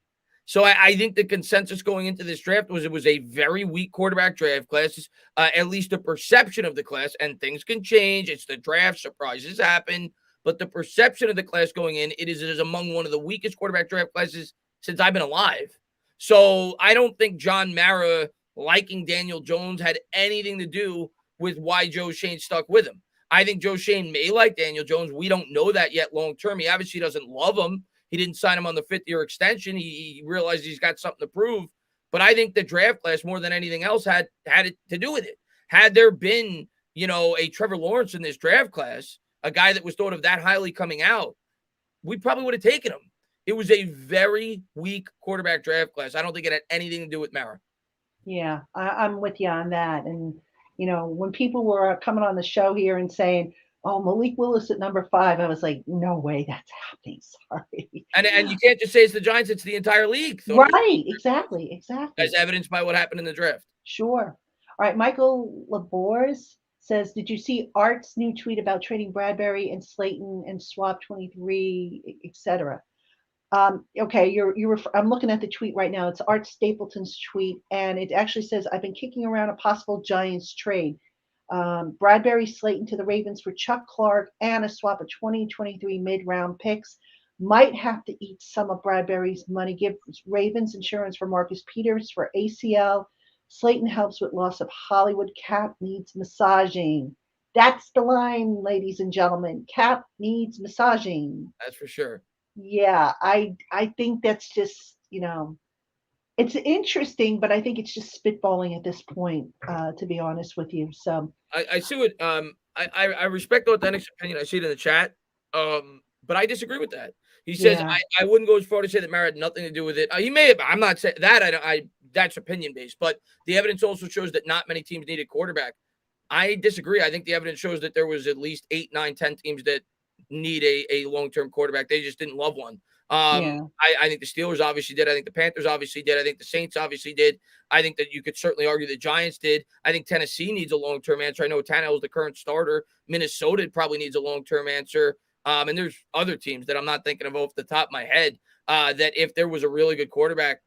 So I think the consensus going into this draft was it was a very weak quarterback draft class, at least the perception of the class, and things can change. It's the draft, surprises happen. But the perception of the class going in, it is among one of the weakest quarterback draft classes since I've been alive. So I don't think John Mara liking Daniel Jones had anything to do with why Joe Schoen stuck with him. I think Joe Schoen may like Daniel Jones. We don't know that yet long-term. He obviously doesn't love him. He didn't sign him on the 5th-year extension. He realized he's got something to prove. But I think the draft class, more than anything else, had it to do with it. Had there been, a Trevor Lawrence in this draft class, a guy that was thought of that highly coming out, we probably would have taken him. It was a very weak quarterback draft class. I don't think it had anything to do with Mara. Yeah, I'm with you on that. And, when people were coming on the show here and saying, oh, Malik Willis at number 5, I was like, no way that's happening. Sorry. And you can't just say it's the Giants, it's the entire league. So right, exactly. As evidenced by what happened in the draft. Sure. All right, Michael Labors says, did you see Art's new tweet about trading Bradberry and Slayton and swap 23, etc.? Okay, I'm looking at the tweet right now. It's Art Stapleton's tweet, and it actually says, I've been kicking around a possible Giants trade. Bradberry, Slayton to the Ravens for Chuck Clark and a swap of 2023 mid-round picks. Might have to eat some of Bradberry's money. Give Ravens insurance for Marcus Peters for ACL. Slayton helps with loss of Hollywood. Cap needs massaging. That's the line, ladies and gentlemen. Cap needs massaging. That's for sure. Yeah, I think that's just, it's interesting, but I think it's just spitballing at this point, to be honest with you. So I see what I respect the Authentic's opinion. I see it in the chat. But I disagree with that. He says yeah, I wouldn't go as far to say that Mara had nothing to do with it. He may have. I'm not saying that. I that's opinion based. But the evidence also shows that not many teams needed quarterback. I disagree. I think the evidence shows that there was at least 8, 9, 10 teams that need a long-term quarterback. They just didn't love one. yeah, I think the Steelers obviously did. I think the Panthers obviously did. I think the Saints obviously did. I think that you could certainly argue the Giants did. I think Tennessee needs a long-term answer. I know Tannehill is the current starter. Minnesota probably needs a long-term answer. And there's other teams that I'm not thinking of off the top of my head that if there was a really good quarterback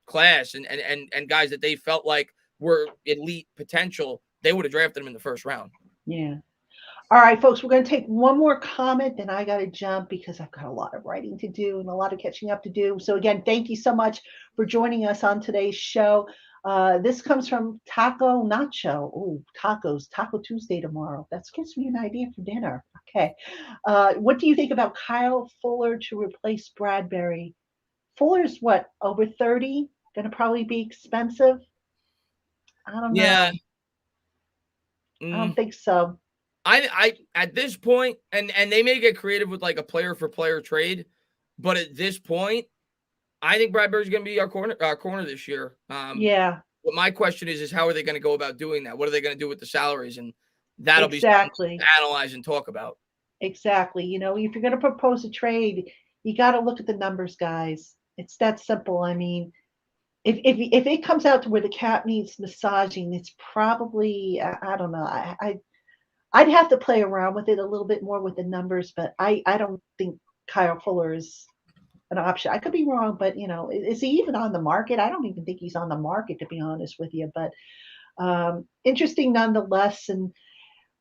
class and guys that they felt like were elite potential, they would have drafted them in the first round. yeah. All right, folks, we're going to take one more comment, then I got to jump because I've got a lot of writing to do and a lot of catching up to do. So again, thank you so much for joining us on today's show. This comes from Taco Nacho. Oh, tacos, Taco Tuesday tomorrow. That gives me an idea for dinner. Okay. What do you think about Kyle Fuller to replace Bradberry? Fuller's what, over 30? Going to probably be expensive? I don't know. Yeah. I don't think so. I at this point, and they may get creative with like a player for player trade, but at this point, I think Bradberry's going to be our corner this year. Yeah. But my question is how are they going to go about doing that? What are they going to do with the salaries? And that'll exactly. be something to analyze and talk about. Exactly. If you're going to propose a trade, you got to look at the numbers, guys. It's that simple. I mean, if it comes out to where the cap needs massaging, it's probably, I don't know. I'd have to play around with it a little bit more with the numbers, but I don't think Kyle Fuller is an option. I could be wrong, but is he even on the market? I don't even think he's on the market, to be honest with you. But interesting nonetheless. And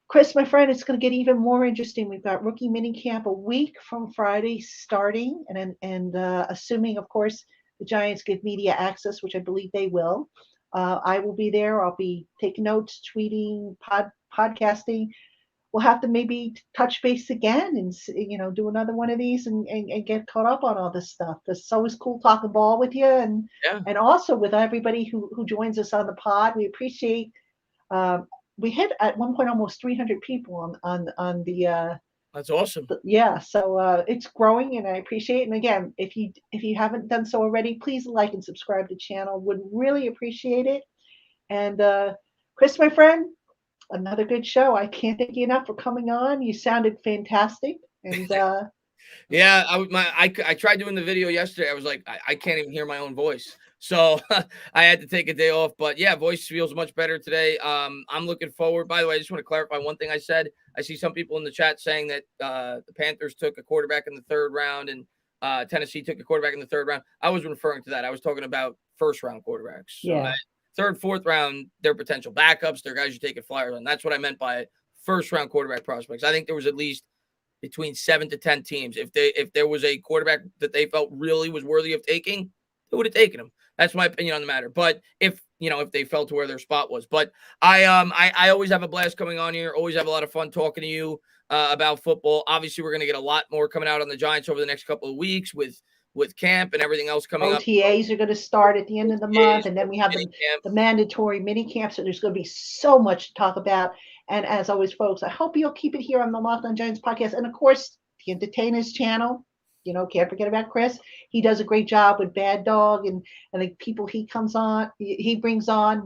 Chris, my friend, it's going to get even more interesting. We've got rookie minicamp a week from Friday starting, and assuming, of course, the Giants give media access, which I believe they will. I will be there. I'll be taking notes, tweeting, podcasting. We'll have to maybe touch base again and do another one of these and get caught up on all this stuff, because it's always cool talking ball with you and also with everybody who joins us on the pod. We appreciate. We hit at one point almost 300 people on the. That's awesome. Yeah, so it's growing, and I appreciate it. And again, if you haven't done so already, please like and subscribe to the channel. Would really appreciate it. And Chris, my friend, another good show. I can't thank you enough for coming on. You sounded fantastic. And yeah, I tried doing the video yesterday. I was like, I can't even hear my own voice. So I had to take a day off. But yeah, voice feels much better today. I'm looking forward. By the way, I just want to clarify one thing I said. I see some people in the chat saying that the Panthers took a quarterback in the third round and Tennessee took a quarterback in the third round. I was referring to that. I was talking about first round quarterbacks. Yeah. Third, fourth round, they're potential backups. They're guys you take a flyer on. That's what I meant by first round quarterback prospects. I think there was at least between 7 to 10 teams. If there was a quarterback that they felt really was worthy of taking, they would have taken him. That's my opinion on the matter. But if they fell to where their spot was. But I always have a blast coming on here. Always have a lot of fun talking to you about football. Obviously, we're going to get a lot more coming out on the Giants over the next couple of weeks with camp and everything else coming up. OTAs are going to start at the end of the month, and then we have the mandatory mini camp. So there's going to be so much to talk about. And as always, folks, I hope you'll keep it here on the LockedOn Giants podcast. And of course, DaEntertainah's channel. Can't forget about Chris. He does a great job with Bad Dog and the people he brings on.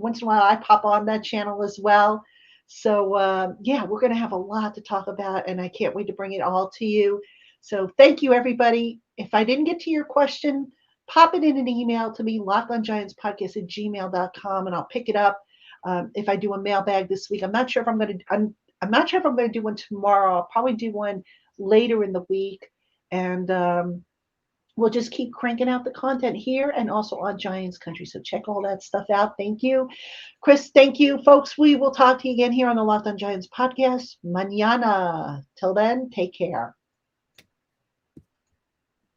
Once in a while, I pop on that channel as well. So we're going to have a lot to talk about, and I can't wait to bring it all to you. So thank you, everybody. If I didn't get to your question, pop it in an email to me, LockedOnGiantsPodcast@gmail.com, and I'll pick it up. If I do a mailbag this week, I'm not sure if I'm going to do one tomorrow. I'll probably do one later in the week. And we'll just keep cranking out the content here and also on Giants Country. So check all that stuff out. Thank you. Chris, thank you. Folks, we will talk to you again here on the LockedOn Giants podcast mañana. Till then, take care.